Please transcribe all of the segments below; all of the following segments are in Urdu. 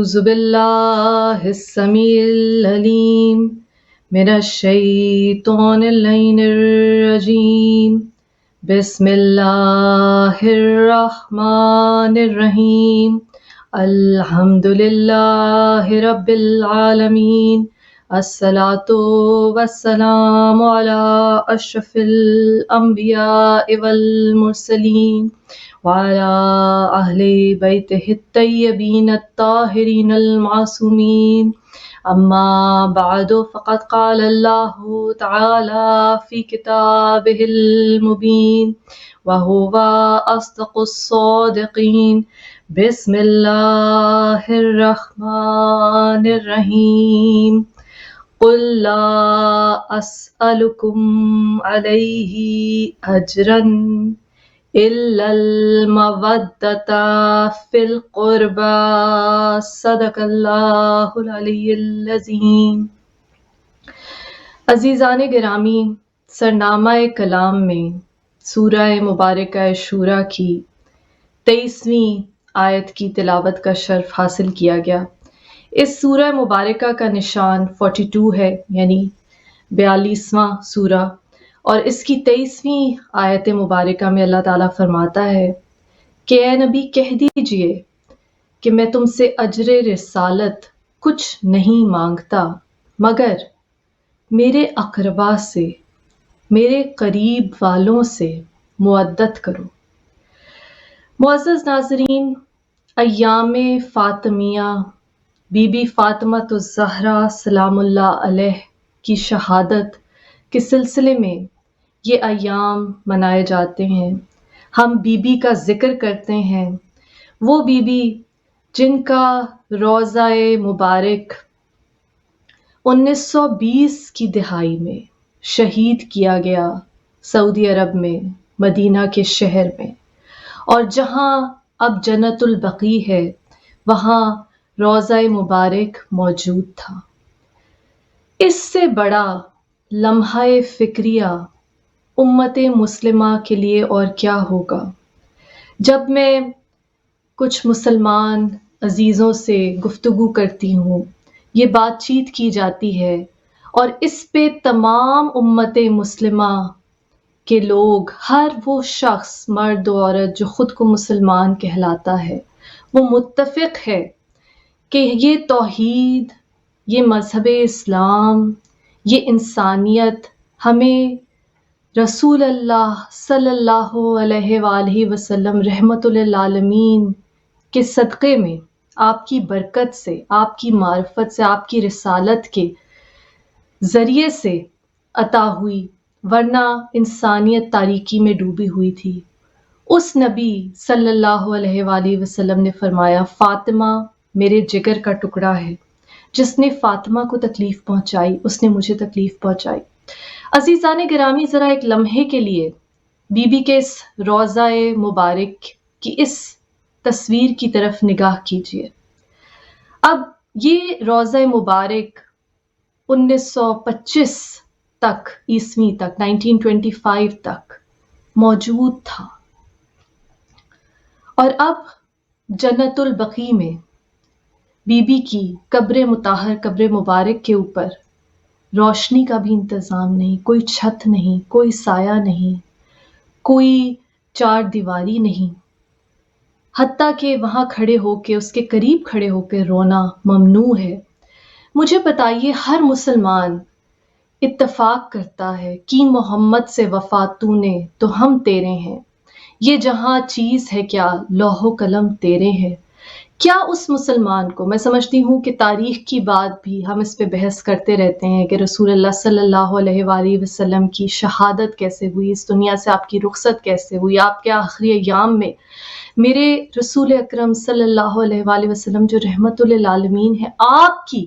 أعوذ بالله السميع العليم من الشيطان اللعين الرجيم بسم الله الرحمن الرحيم الحمد لله رب العالمين الصلاة والسلام على أشرف الأنبياء والمرسلين وعلى أهل بيته الطيبين الطاهرين المعصومين أما بعد فقد قال الله تعالى في كتابه المبين وهو أصدق الصادقين بسم الله الرحمن الرحيم قل لا أسألكم عليه أجرا إلا المودة في القربى صدق اللہ العلی العظیم۔ عزیزان گرامی، سرنامہ کلام میں سورہ مبارکہ شورى کی 23ویں آیت کی تلاوت کا شرف حاصل کیا گیا۔ اس سورہ مبارکہ کا نشان 42 ہے، یعنی 42واں سورہ، اور اس کی 23ویں آیت مبارکہ میں اللہ تعالیٰ فرماتا ہے کہ اے نبی کہہ دیجئے کہ میں تم سے اجر رسالت کچھ نہیں مانگتا مگر میرے اقربا سے، میرے قریب والوں سے مودت کرو۔ معزز ناظرین، ایام فاطمیہ بی بی فاطمہ الزہرا سلام اللہ علیہ کی شہادت کے سلسلے میں یہ ایام منائے جاتے ہیں۔ ہم بی بی کا ذکر کرتے ہیں، وہ بی بی جن کا روضہ مبارک 1920 کی دہائی میں شہید کیا گیا سعودی عرب میں، مدینہ کے شہر میں، اور جہاں اب جنت البقیع ہے وہاں روضہ مبارک موجود تھا۔ اس سے بڑا لمحہ فکریہ امت مسلمہ کے لیے اور کیا ہوگا؟ جب میں کچھ مسلمان عزیزوں سے گفتگو کرتی ہوں، یہ بات چیت کی جاتی ہے اور اس پہ تمام امت مسلمہ کے لوگ، ہر وہ شخص مرد و عورت جو خود کو مسلمان کہلاتا ہے، وہ متفق ہے کہ یہ توحید، یہ مذہب اسلام، یہ انسانیت ہمیں رسول اللہ صلی اللہ علیہ وآلہ وسلم رحمت للعالمین کے صدقے میں، آپ کی برکت سے، آپ کی معرفت سے، آپ کی رسالت کے ذریعے سے عطا ہوئی، ورنہ انسانیت تاریکی میں ڈوبی ہوئی تھی۔ اس نبی صلی اللہ علیہ وآلہ وسلم نے فرمایا، فاطمہ میرے جگر کا ٹکڑا ہے، جس نے فاطمہ کو تکلیف پہنچائی اس نے مجھے تکلیف پہنچائی۔ عزیزان گرامی، ذرا ایک لمحے کے لیے بی بی کے اس روضہ مبارک کی اس تصویر کی طرف نگاہ کیجیے۔ اب یہ روضہ مبارک 1925 تک، عیسوی تک، 1925 تک موجود تھا، اور اب جنت البقیع میں بی بی کی قبر مطہر، قبر مبارک کے اوپر روشنی کا بھی انتظام نہیں، کوئی چھت نہیں، کوئی سایہ نہیں، کوئی چار دیواری نہیں، حتیٰ کہ وہاں کھڑے ہو کے، اس کے قریب کھڑے ہو کے رونا ممنوع ہے۔ مجھے بتائیے، ہر مسلمان اتفاق کرتا ہے کہ محمد سے وفا تو نے تو ہم تیرے ہیں، یہ جہاں چیز ہے کیا لوح و قلم تیرے ہیں۔ کیا اس مسلمان کو، میں سمجھتی ہوں کہ تاریخ کی بات بھی ہم اس پہ بحث کرتے رہتے ہیں کہ رسول اللہ صلی اللہ علیہ وآلہ وسلم کی شہادت کیسے ہوئی، اس دنیا سے آپ کی رخصت کیسے ہوئی، آپ کے آخری ایام میں میرے رسول اکرم صلی اللہ علیہ وآلہ وسلم جو رحمت للعالمین ہے، آپ کی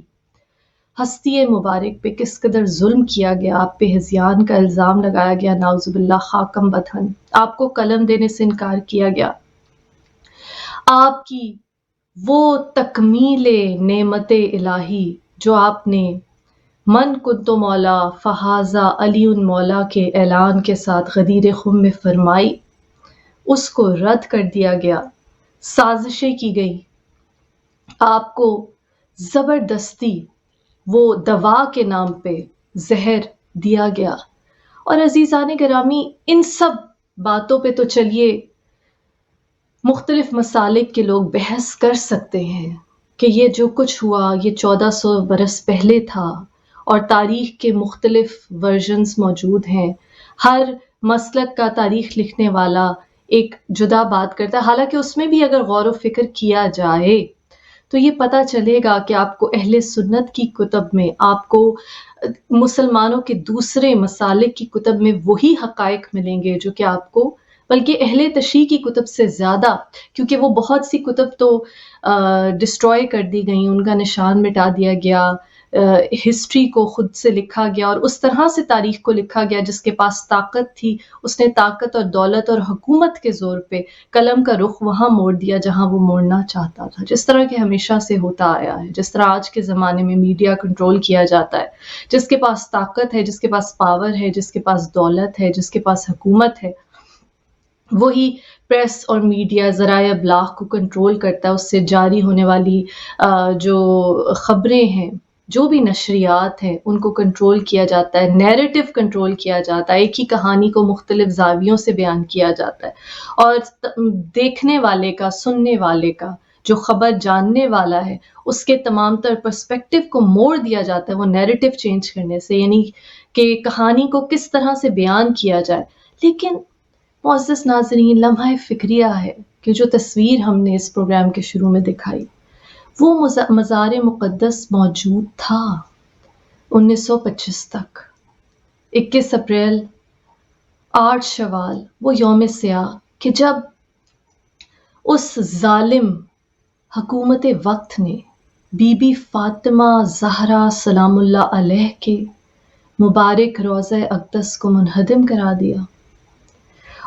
ہستی مبارک پہ کس قدر ظلم کیا گیا، آپ پہ ہذیان کا الزام لگایا گیا، نعوذ باللہ، خاکم بدہن، آپ کو قلم دینے سے انکار کیا گیا، آپ کی وہ تکمیل نعمت الہی جو آپ نے من کنت مولا فہذا علی مولا کے اعلان کے ساتھ غدیر خم میں فرمائی، اس کو رد کر دیا گیا، سازشیں کی گئی، آپ کو زبردستی وہ دوا کے نام پہ زہر دیا گیا. اور عزیزان گرامی، ان سب باتوں پہ تو چلیے مختلف مسالک کے لوگ بحث کر سکتے ہیں کہ یہ جو کچھ ہوا یہ 1400 برس پہلے تھا، اور تاریخ کے مختلف ورژنز موجود ہیں. ہر مسلک کا تاریخ لکھنے والا ایک جدا بات کرتا ہے، حالانکہ اس میں بھی اگر غور و فکر کیا جائے تو یہ پتہ چلے گا کہ آپ کو اہل سنت کی کتب میں، آپ کو مسلمانوں کے دوسرے مسالک کی کتب میں وہی حقائق ملیں گے جو کہ آپ کو، بلکہ اہل تشیع کی کتب سے زیادہ، کیونکہ وہ بہت سی کتب تو ڈسٹروائے کر دی گئیں، ان کا نشان مٹا دیا گیا، ہسٹری کو خود سے لکھا گیا اور اس طرح سے تاریخ کو لکھا گیا جس کے پاس طاقت تھی اس نے طاقت اور دولت اور حکومت کے زور پہ قلم کا رخ وہاں موڑ دیا جہاں وہ موڑنا چاہتا تھا، جس طرح کہ ہمیشہ سے ہوتا آیا ہے. جس طرح آج کے زمانے میں میڈیا کنٹرول کیا جاتا ہے، جس کے پاس طاقت ہے، جس کے پاس پاور ہے، جس کے پاس دولت ہے، جس کے پاس حکومت ہے، وہی پریس اور میڈیا ذرائع ابلاغ کو کنٹرول کرتا ہے. اس سے جاری ہونے والی جو خبریں ہیں، جو بھی نشریات ہیں، ان کو کنٹرول کیا جاتا ہے، نیریٹو کنٹرول کیا جاتا ہے، ایک ہی کہانی کو مختلف زاویوں سے بیان کیا جاتا ہے، اور دیکھنے والے کا، سننے والے کا، جو خبر جاننے والا ہے، اس کے تمام تر پرسپیکٹو کو موڑ دیا جاتا ہے وہ نیریٹو چینج کرنے سے، یعنی کہ کہانی کو کس طرح سے بیان کیا جائے. لیکن معزز ناظرین، لمحہ فکریہ ہے کہ جو تصویر ہم نے اس پروگرام کے شروع میں دکھائی، وہ مزار مقدس موجود تھا 1925 تک. 21 اپریل، 8 شوال، وہ یوم سیاہ کہ جب اس ظالم حکومت وقت نے بی بی فاطمہ زہرا سلام اللہ علیہ کے مبارک روضہ اقدس کو منہدم کرا دیا.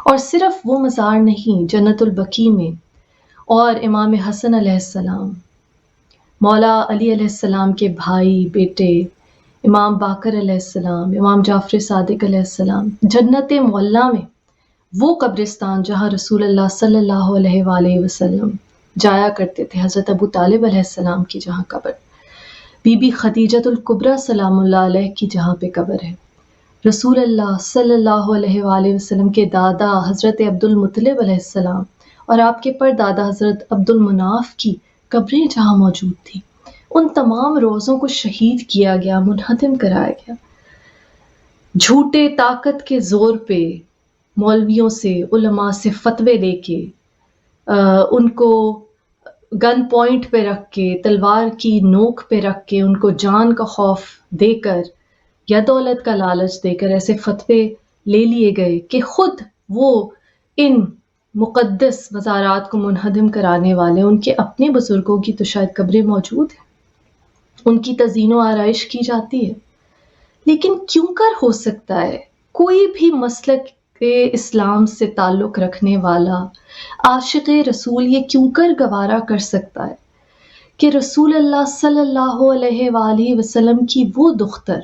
اور صرف وہ مزار نہیں، جنت البقیع میں اور امام حسن علیہ السلام، مولا علی علیہ السلام کے بھائی بیٹے امام باقر علیہ السلام، امام جعفر صادق علیہ السلام، جنت معلیٰ میں وہ قبرستان جہاں رسول اللہ صلی اللہ علیہ وآلہ وسلم جایا کرتے تھے، حضرت ابو طالب علیہ السلام کی جہاں قبر، بی بی خدیجۃ الکبریٰ سلام اللہ علیہ کی جہاں پہ قبر ہے، رسول اللہ صلی اللہ علیہ وآلہ وسلم کے دادا حضرت عبد المطلب علیہ السلام اور آپ کے پردادا حضرت عبد المناف کی قبریں جہاں موجود تھیں، ان تمام روزوں کو شہید کیا گیا، منہدم کرایا گیا. جھوٹے طاقت کے زور پہ مولویوں سے، علماء سے فتوے لے کے، ان کو گن پوائنٹ پہ رکھ کے، تلوار کی نوک پہ رکھ کے، ان کو جان کا خوف دے کر یا دولت کا لالچ دے کر ایسے فتوے لے لیے گئے کہ خود وہ ان مقدس مزارات کو منہدم کرانے والے، ان کے اپنے بزرگوں کی تو شاید قبریں موجود ہیں، ان کی تزئین و آرائش کی جاتی ہے. لیکن کیوں کر ہو سکتا ہے کوئی بھی مسلک اسلام سے تعلق رکھنے والا عاشق رسول یہ کیوں کر گوارا کر سکتا ہے کہ رسول اللہ صلی اللہ علیہ وآلہ وسلم کی وہ دختر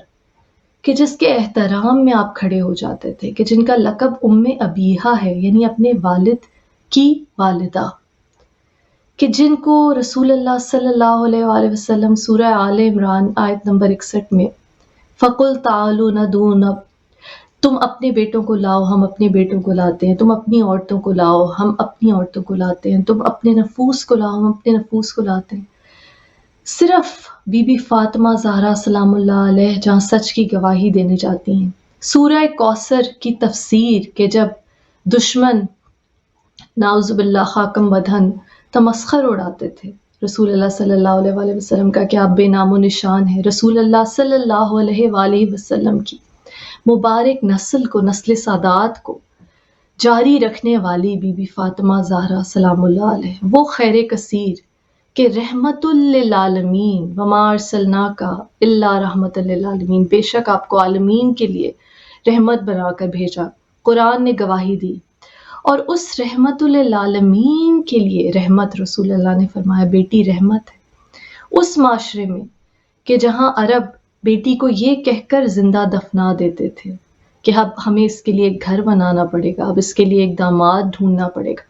کہ جس کے احترام میں آپ کھڑے ہو جاتے تھے، کہ جن کا لقب ام ابیہا ہے، یعنی اپنے والد کی والدہ، کہ جن کو رسول اللہ صلی اللہ علیہ وآلہ وسلم سورہ آل عمران آیت نمبر 61 میں فَقُلْ تَعَالُوا نَدْعُو تم اپنے بیٹوں کو لاؤ، ہم اپنے بیٹوں کو لاتے ہیں، تم اپنی عورتوں کو لاؤ، ہم اپنی عورتوں کو لاتے ہیں، تم اپنے نفوس کو لاؤ، ہم اپنے نفوس کو لاتے ہیں. صرف بی بی فاطمہ زہرا سلام اللہ علیہ جہاں سچ کی گواہی دینے جاتی ہیں. سورہ کوثر کی تفسیر کہ جب دشمن نعوذ باللہ خاکم بدہن تمسخر اڑاتے تھے رسول اللہ صلی اللہ علیہ وآلہ وسلم کا کہ آپ بے نام و نشان ہیں، رسول اللہ صلی اللہ علیہ وآلہ وسلم کی مبارک نسل کو، نسل سادات کو جاری رکھنے والی بی بی فاطمہ زہرا سلام اللہ علیہ، وہ خیر کثیر کہ رحمت للعالمین، وما ارسلناک الا رحمت للعالمین، بے شک آپ کو عالمین کے لیے رحمت بنا کر بھیجا. قرآن نے گواہی دی، اور اس رحمت للعالمین کے لیے رحمت، رسول اللہ نے فرمایا بیٹی رحمت ہے. اس معاشرے میں کہ جہاں عرب بیٹی کو یہ کہہ کر زندہ دفنا دیتے تھے کہ اب ہمیں اس کے لیے ایک گھر بنانا پڑے گا، اب اس کے لیے ایک داماد ڈھونڈنا پڑے گا،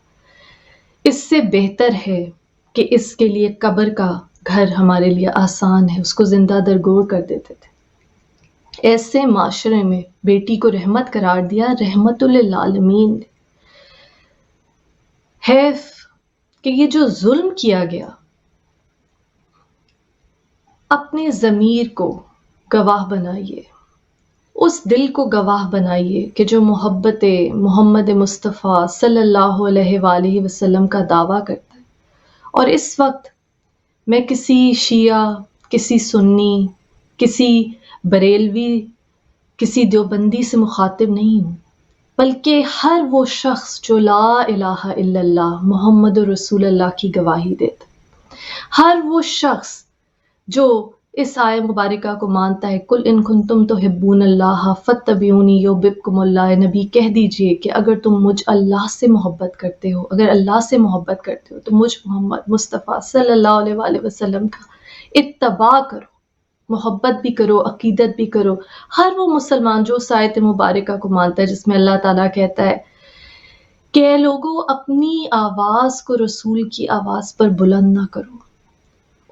اس سے بہتر ہے کہ اس کے لیے قبر کا گھر ہمارے لیے آسان ہے، اس کو زندہ درگور کر دیتے تھے۔ ایسے معاشرے میں بیٹی کو رحمت قرار دیا رحمت للعالمین نے۔ حیف کہ یہ جو ظلم کیا گیا، اپنے ضمیر کو گواہ بنائیے، اس دل کو گواہ بنائیے کہ جو محبت محمد مصطفیٰ صلی اللہ علیہ وآلہ وسلم کا دعویٰ کرتا ہے۔ اور اس وقت میں کسی شیعہ، کسی سنی، کسی بریلوی، کسی دیوبندی سے مخاطب نہیں ہوں، بلکہ ہر وہ شخص جو لا الہ الا اللہ محمد رسول اللہ کی گواہی دیتا ہے، ہر وہ شخص جو اس آیہ مبارکہ کو مانتا ہے، قل ان کنتم تحبون اللہ فاتبعونی یحببکم اللہ۔ نبی کہہ دیجئے کہ اگر تم مجھ اللہ سے محبت کرتے ہو، اگر اللہ سے محبت کرتے ہو تو مجھ محمد مصطفیٰ صلی اللہ علیہ وآلہ وسلم کا اتباع کرو، محبت بھی کرو، عقیدت بھی کرو۔ ہر وہ مسلمان جو اس آیت مبارکہ کو مانتا ہے جس میں اللہ تعالیٰ کہتا ہے کہ اے لوگو اپنی آواز کو رسول کی آواز پر بلند نہ کرو،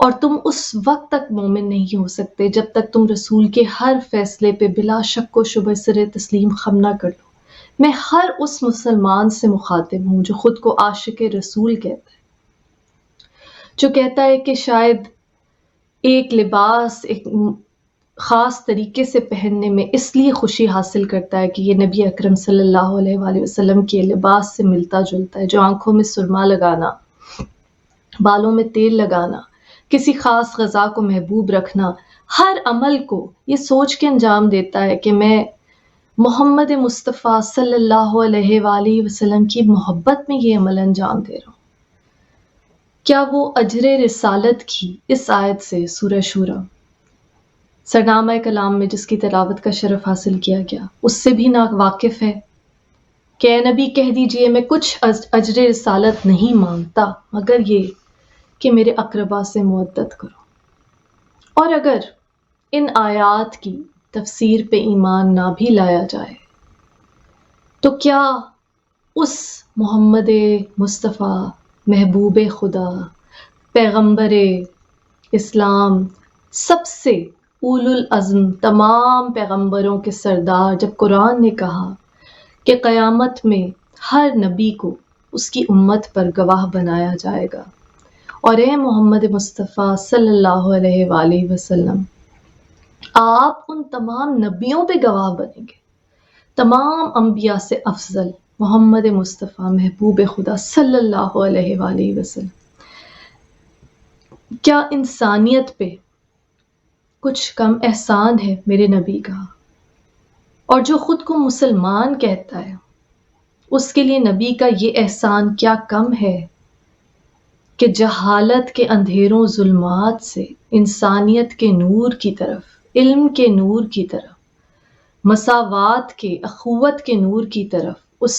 اور تم اس وقت تک مومن نہیں ہو سکتے جب تک تم رسول کے ہر فیصلے پہ بلا شک و شبہ سر تسلیم خم نہ کر لو۔ میں ہر اس مسلمان سے مخاطب ہوں جو خود کو عاشق رسول کہتا ہے، جو کہتا ہے کہ شاید ایک لباس ایک خاص طریقے سے پہننے میں اس لیے خوشی حاصل کرتا ہے کہ یہ نبی اکرم صلی اللہ علیہ وآلہ وسلم کے لباس سے ملتا جلتا ہے، جو آنکھوں میں سرما لگانا، بالوں میں تیل لگانا، کسی خاص غذا کو محبوب رکھنا، ہر عمل کو یہ سوچ کے انجام دیتا ہے کہ میں محمد مصطفیٰ صلی اللہ علیہ وآلہ وسلم کی محبت میں یہ عمل انجام دے رہا ہوں۔ کیا وہ اجر رسالت کی اس آیت سے سورہ شورى سرنامہ کلام میں جس کی تلاوت کا شرف حاصل کیا گیا، اس سے بھی نا واقف ہے کہ اے نبی کہہ دیجئے میں کچھ اجر رسالت نہیں مانگتا مگر یہ کہ میرے اقربا سے مودت کرو۔ اور اگر ان آیات کی تفسیر پہ ایمان نہ بھی لایا جائے تو کیا اس محمد مصطفیٰ محبوب خدا، پیغمبر اسلام، سب سے اولو العزم تمام پیغمبروں کے سردار، جب قرآن نے کہا کہ قیامت میں ہر نبی کو اس کی امت پر گواہ بنایا جائے گا، اور اے محمد مصطفیٰ صلی اللہ علیہ وآلہ وسلم آپ ان تمام نبیوں پہ گواہ بنیں گے، تمام انبیاء سے افضل محمد مصطفیٰ محبوب خدا صلی اللہ علیہ وآلہ وسلم، کیا انسانیت پہ کچھ کم احسان ہے میرے نبی کا؟ اور جو خود کو مسلمان کہتا ہے اس کے لیے نبی کا یہ احسان کیا کم ہے کہ جہالت کے اندھیروں ظلمات سے انسانیت کے نور کی طرف، علم کے نور کی طرف، مساوات کے، اخوت کے نور کی طرف، اس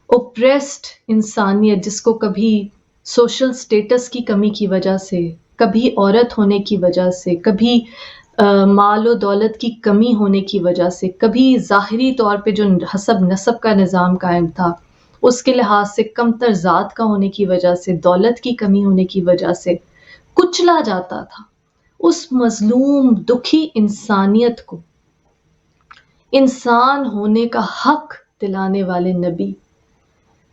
اوپریسڈ انسانیت جس کو کبھی سوشل سٹیٹس کی کمی کی وجہ سے، کبھی عورت ہونے کی وجہ سے، کبھی مال و دولت کی کمی ہونے کی وجہ سے، کبھی ظاہری طور پہ جو حسب نسب کا نظام قائم تھا اس کے لحاظ سے کمتر ذات کا ہونے کی وجہ سے، دولت کی کمی ہونے کی وجہ سے کچلا جاتا تھا، اس مظلوم دکھی انسانیت کو انسان ہونے کا حق دلانے والے نبی،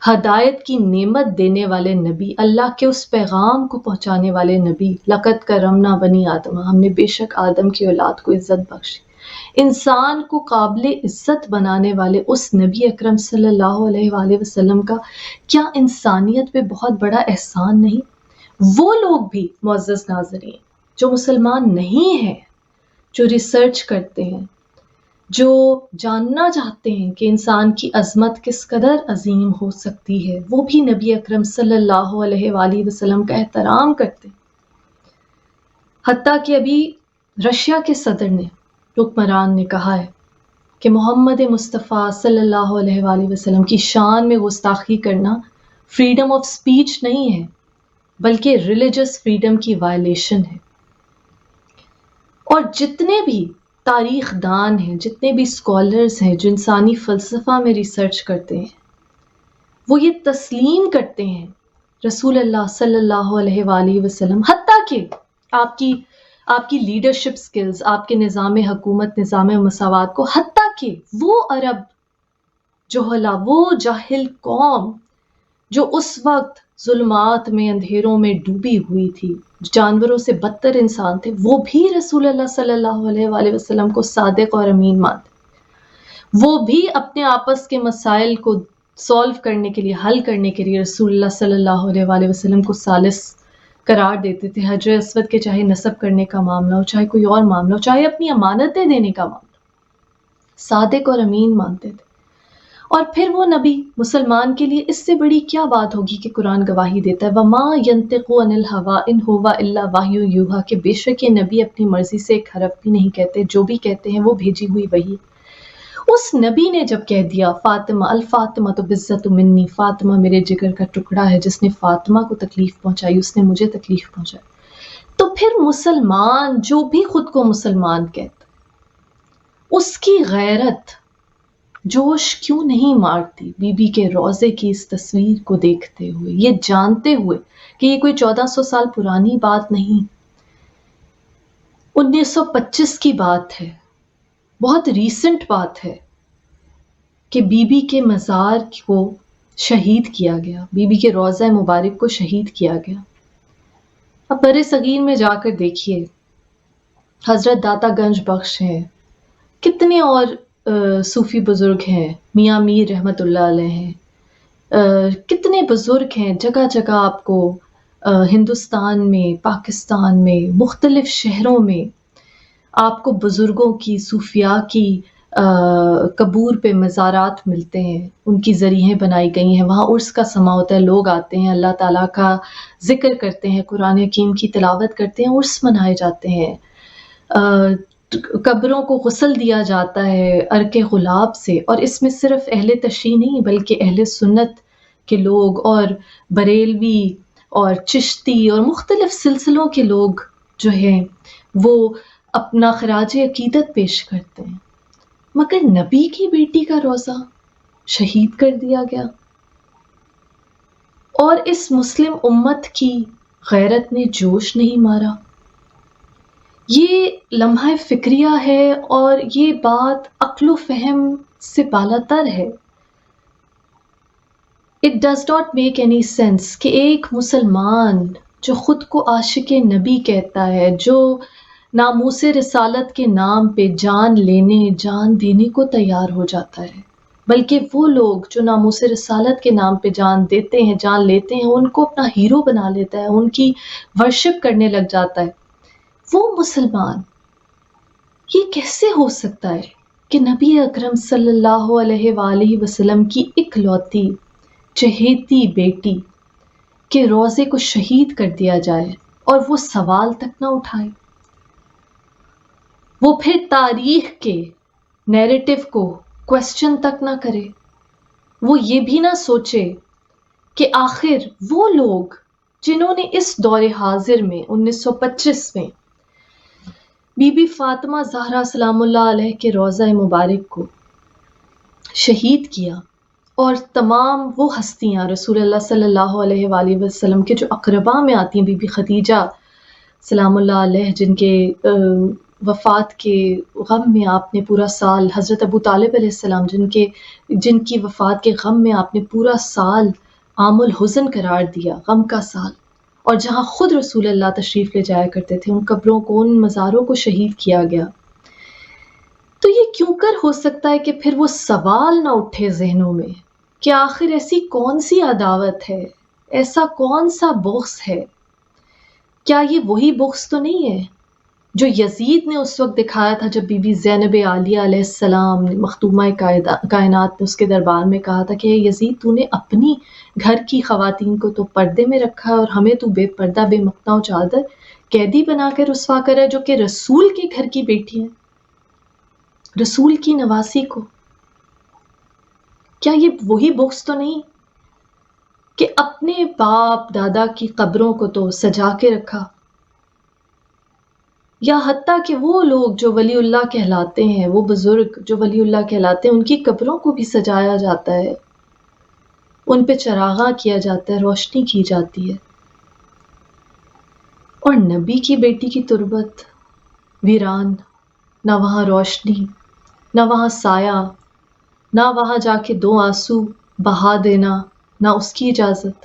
ہدایت کی نعمت دینے والے نبی، اللہ کے اس پیغام کو پہنچانے والے نبی، لقد کرمنا بنی آدم، ہم نے بے شک آدم کی اولاد کو عزت بخشی، انسان کو قابل عزت بنانے والے اس نبی اکرم صلی اللہ علیہ وآلہ وسلم کا کیا انسانیت پہ بہت بڑا احسان نہیں؟ وہ لوگ بھی معزز ناظرین جو مسلمان نہیں ہیں، جو ریسرچ کرتے ہیں، جو جاننا چاہتے ہیں کہ انسان کی عظمت کس قدر عظیم ہو سکتی ہے، وہ بھی نبی اکرم صلی اللہ علیہ وآلہ وسلم کا احترام کرتے ہیں۔ حتیٰ کہ ابھی رشیا کے صدر نے، حکمران نے کہا ہے کہ محمد مصطفیٰ صلی اللہ علیہ وآلہ وسلم کی شان میں گستاخی کرنا فریڈم آف سپیچ نہیں ہے بلکہ ریلیجس فریڈم کی وائلیشن ہے۔ اور جتنے بھی تاریخ دان ہیں، جتنے بھی اسکالرز ہیں جو انسانی فلسفہ میں ریسرچ کرتے ہیں، وہ یہ تسلیم کرتے ہیں رسول اللہ صلی اللہ علیہ وآلہ وسلم، حتیٰ کہ آپ کی لیڈرشپ سکلز، آپ کے نظام حکومت، نظام مساوات کو، حتیٰ کہ وہ عرب جوہلا، وہ جاہل قوم جو اس وقت ظلمات میں، اندھیروں میں ڈوبی ہوئی تھی، جانوروں سے بدتر انسان تھے، وہ بھی رسول اللہ صلی اللہ علیہ وآلہ وسلم کو صادق اور امین مانتے، وہ بھی اپنے آپس کے مسائل کو سولو کرنے کے لیے، حل کرنے کے لیے رسول اللہ صلی اللہ علیہ وآلہ وسلم کو ثالث قرار دیتے تھے. حجر اسود کے چاہے نصب کرنے کا معاملہ ہو، چاہے کوئی اور معاملہ ہو، چاہے اپنی امانتیں دینے کا معاملہ، صادق اور امین مانتے تھے. اور پھر وہ نبی مسلمان کے لیے اس سے بڑی کیا بات ہوگی کہ قرآن گواہی دیتا ہے وَمَا يَنْطِقُ عَنِ الْهَوَىٰ إِنْ هُوَ إِلَّا وَحْيٌ يُوحَىٰ، کہ بے شک یہ نبی اپنی مرضی سے ایک حرف بھی نہیں کہتے، جو بھی کہتے ہیں وہ بھیجی ہوئی وحی. اس نبی نے جب کہہ دیا فاطمہ الفاطمہ تو بزت منی، فاطمہ میرے جگر کا ٹکڑا ہے، جس نے فاطمہ کو تکلیف پہنچائی اس نے مجھے تکلیف پہنچائی، تو پھر مسلمان جو بھی خود کو مسلمان کہتا، اس کی غیرت جوش کیوں نہیں مارتی بی بی کے روضے کی اس تصویر کو دیکھتے ہوئے، یہ جانتے ہوئے کہ یہ کوئی 1400 سال پرانی بات نہیں، 1925 کی بات ہے، بہت ریسنٹ بات ہے کہ بی بی کے مزار کو شہید کیا گیا، بی بی کے روضہ مبارک کو شہید کیا گیا. اب برِ صغیر میں جا کر دیکھیے، حضرت داتا گنج بخش ہیں، کتنے اور صوفی بزرگ ہیں، میاں میر رحمت اللہ علیہ ہیں، کتنے بزرگ ہیں، جگہ جگہ آپ کو ہندوستان میں، پاکستان میں، مختلف شہروں میں آپ کو بزرگوں کی، صوفیاء کی قبور پہ مزارات ملتے ہیں، ان کی ذریعیں بنائی گئی ہیں، وہاں عرس کا سما ہوتا ہے، لوگ آتے ہیں، اللہ تعالیٰ کا ذکر کرتے ہیں، قرآن حکیم کی تلاوت کرتے ہیں، عرس منائے جاتے ہیں، قبروں کو غسل دیا جاتا ہے عرق غلاب سے. اور اس میں صرف اہل تشیع نہیں بلکہ اہل سنت کے لوگ اور بریلوی اور چشتی اور مختلف سلسلوں کے لوگ جو ہیں وہ اپنا خراج عقیدت پیش کرتے ہیں. مگر نبی کی بیٹی کا روضہ شہید کر دیا گیا، اور اس مسلم امت کی غیرت نے جوش نہیں مارا. یہ لمحہ فکریہ ہے اور یہ بات عقل و فہم سے بالاتر ہے. It does not make any sense کہ ایک مسلمان جو خود کو عاشق نبی کہتا ہے، جو ناموس رسالت کے نام پہ جان لینے، جان دینے کو تیار ہو جاتا ہے، بلکہ وہ لوگ جو ناموس رسالت کے نام پہ جان دیتے ہیں، جان لیتے ہیں، ان کو اپنا ہیرو بنا لیتا ہے، ان کی ورشپ کرنے لگ جاتا ہے، وہ مسلمان یہ کیسے ہو سکتا ہے کہ نبی اکرم صلی اللہ علیہ وآلہ وسلم کی اکلوتی چہیتی بیٹی کے روضے کو شہید کر دیا جائے اور وہ سوال تک نہ اٹھائے، وہ پھر تاریخ کے نیریٹو کو کوسچن تک نہ کرے، وہ یہ بھی نہ سوچے کہ آخر وہ لوگ جنہوں نے اس دور حاضر میں 1925 میں بی بی فاطمہ زہرا سلام اللہ علیہ کے روضہ مبارک کو شہید کیا، اور تمام وہ ہستیاں رسول اللہ صلی اللہ علیہ وآلہ وسلم کے جو اقربا میں آتی ہیں، بی بی خدیجہ سلام اللہ علیہ جن کے وفات کے غم میں آپ نے پورا سال، حضرت ابو طالب علیہ السلام جن کی وفات کے غم میں آپ نے پورا سال عام الحزن قرار دیا، غم کا سال، اور جہاں خود رسول اللہ تشریف لے جایا کرتے تھے، ان قبروں کو، ان مزاروں کو شہید کیا گیا. تو یہ کیوں کر ہو سکتا ہے کہ پھر وہ سوال نہ اٹھے ذہنوں میں کہ آخر ایسی کون سی عداوت ہے، ایسا کون سا بغض ہے؟ کیا یہ وہی بغض تو نہیں ہے جو یزید نے اس وقت دکھایا تھا جب بی بی زینب عالیہ علیہ السلام نے مخدومہ کائنات نے اس کے دربار میں کہا تھا کہ یزید تو نے اپنی گھر کی خواتین کو تو پردے میں رکھا اور ہمیں تو بے پردہ بے مقطع و چادر قیدی بنا کے رسوا کر ہے، جو کہ رسول کے گھر کی بیٹی ہیں، رسول کی نواسی کو. کیا یہ وہی بغض تو نہیں کہ اپنے باپ دادا کی قبروں کو تو سجا کے رکھا، یا حتیٰ کہ وہ لوگ جو ولی اللہ کہلاتے ہیں، وہ بزرگ جو ولی اللہ کہلاتے ہیں، ان کی قبروں کو بھی سجایا جاتا ہے. ان پہ چراغاں کیا جاتا ہے، روشنی کی جاتی ہے، اور نبی کی بیٹی کی تربت ویران، نہ وہاں روشنی، نہ وہاں سایہ، نہ وہاں جا کے 2 آنسو بہا دینا، نہ اس کی اجازت۔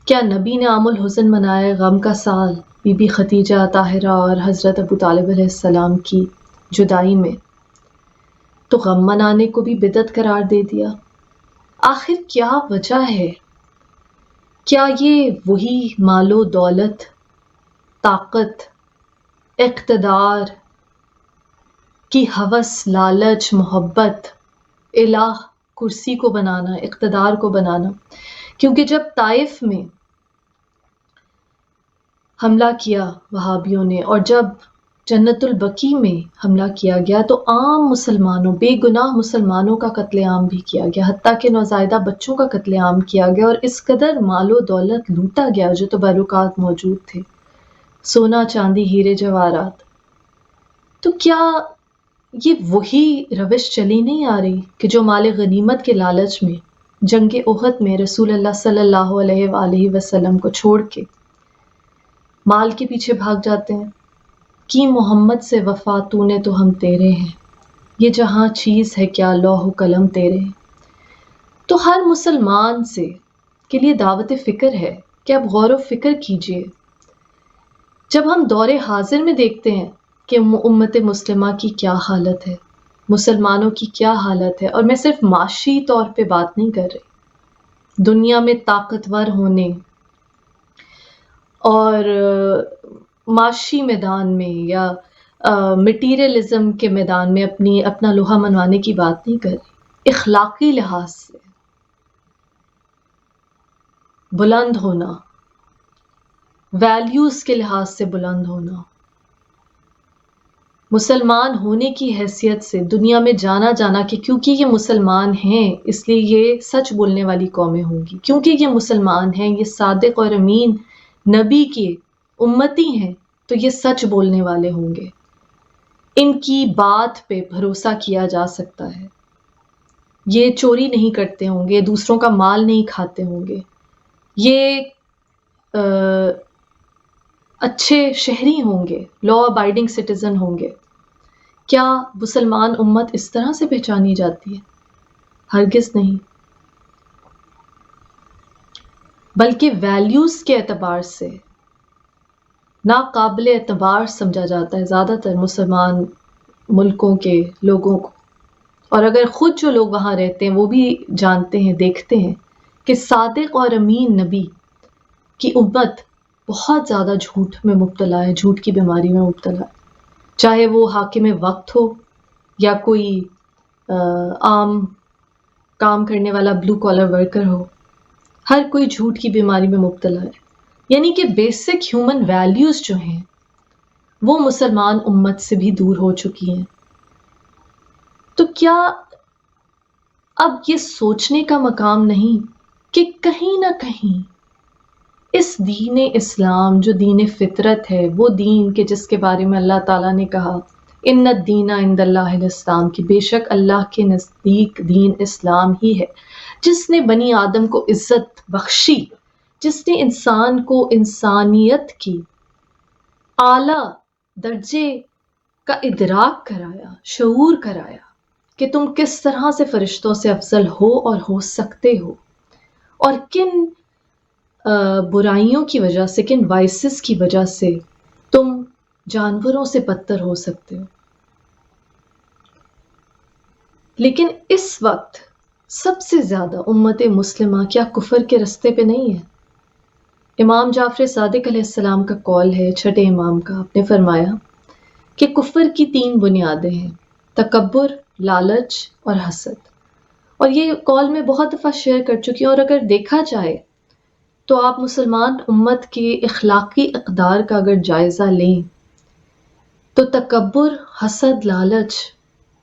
کیا نبی نے عام الحزن منایا غم کا سال بی بی خدیجہ طاہرہ اور حضرت ابو طالب علیہ السلام کی جدائی میں؟ تو غم منانے کو بھی بدعت قرار دے دیا۔ آخر کیا وجہ ہے؟ کیا یہ وہی مال و دولت، طاقت، اقتدار کی ہوس، لالچ، محبت، الہ، کرسی کو بنانا، اقتدار کو بنانا؟ کیونکہ جب طائف میں حملہ کیا وہابیوں نے، اور جب جنت البقیع میں حملہ کیا گیا، تو عام مسلمانوں، بے گناہ مسلمانوں کا قتل عام بھی کیا گیا، حتیٰ کہ نوزائیدہ بچوں کا قتل عام کیا گیا، اور اس قدر مال و دولت لوٹا گیا جو تبرکات موجود تھے، سونا، چاندی، ہیرے جواہرات۔ تو کیا یہ وہی روش چلی نہیں آ رہی کہ جو مال غنیمت کے لالچ میں جنگ احد میں رسول اللہ صلی اللہ علیہ وآلہ وسلم کو چھوڑ کے مال کے پیچھے بھاگ جاتے ہیں؟ کی محمد سے وفا تو نے تو ہم تیرے ہیں، یہ جہاں چیز ہے کیا لوح و قلم تیرے ہیں۔ تو ہر مسلمان سے کے لیے دعوت فکر ہے کہ اب غور و فکر کیجئے۔ جب ہم دور حاضر میں دیکھتے ہیں کہ امت مسلمہ کی کیا حالت ہے، مسلمانوں کی کیا حالت ہے، اور میں صرف معاشی طور پہ بات نہیں کر رہی، دنیا میں طاقتور ہونے اور معاشی میدان میں یا مٹیریلزم کے میدان میں اپنا لوہا منوانے کی بات نہیں کر رہی، اخلاقی لحاظ سے بلند ہونا، ویلیوز کے لحاظ سے بلند ہونا، مسلمان ہونے کی حیثیت سے دنیا میں جانا کہ کیونکہ یہ مسلمان ہیں اس لیے یہ سچ بولنے والی قومیں ہوں گی، کیونکہ یہ مسلمان ہیں، یہ صادق اور امین نبی کے امتی ہیں تو یہ سچ بولنے والے ہوں گے، ان کی بات پہ بھروسہ کیا جا سکتا ہے، یہ چوری نہیں کرتے ہوں گے، دوسروں کا مال نہیں کھاتے ہوں گے، یہ اچھے شہری ہوں گے، لا ابائڈنگ سٹیزن ہوں گے۔ کیا مسلمان امت اس طرح سے پہچانی جاتی ہے؟ ہرگز نہیں، بلکہ ویلیوز کے اعتبار سے ناقابل اعتبار سمجھا جاتا ہے زیادہ تر مسلمان ملکوں کے لوگوں کو، اور اگر خود جو لوگ وہاں رہتے ہیں وہ بھی جانتے ہیں، دیکھتے ہیں کہ صادق اور امین نبی کی امت بہت زیادہ جھوٹ میں مبتلا ہے، جھوٹ کی بیماری میں مبتلا ہے، چاہے وہ حاکم وقت ہو یا کوئی عام کام کرنے والا بلو کالر ورکر ہو، ہر کوئی جھوٹ کی بیماری میں مبتلا ہے۔ یعنی کہ بیسک ہیومن ویلیوز جو ہیں وہ مسلمان امت سے بھی دور ہو چکی ہیں۔ تو کیا اب یہ سوچنے کا مقام نہیں کہ کہیں نہ کہیں اس دین اسلام جو دین فطرت ہے، وہ دین کے جس کے بارے میں اللہ تعالیٰ نے کہا ان الدین عند اللہ الاسلام، کی بے شک اللہ کے نزدیک دین اسلام ہی ہے، جس نے بنی آدم کو عزت بخشی، جس نے انسان کو انسانیت کی اعلیٰ درجے کا ادراک کرایا، شعور کرایا کہ تم کس طرح سے فرشتوں سے افضل ہو اور ہو سکتے ہو، اور کن برائیوں کی وجہ سے، کن وائسز کی وجہ سے تم جانوروں سے بدتر ہو سکتے ہو۔ لیکن اس وقت سب سے زیادہ امت مسلمہ کیا کفر کے رستے پہ نہیں ہے؟ امام جعفر صادق علیہ السلام کا قول ہے، چھٹے امام کا، آپ نے فرمایا کہ کفر کی 3 بنیادیں ہیں، تکبر، لالچ اور حسد۔ اور یہ قول میں بہت دفعہ شیئر کر چکی ہوں، اور اگر دیکھا جائے تو آپ مسلمان امت کے اخلاقی اقدار کا اگر جائزہ لیں تو تکبر، حسد، لالچ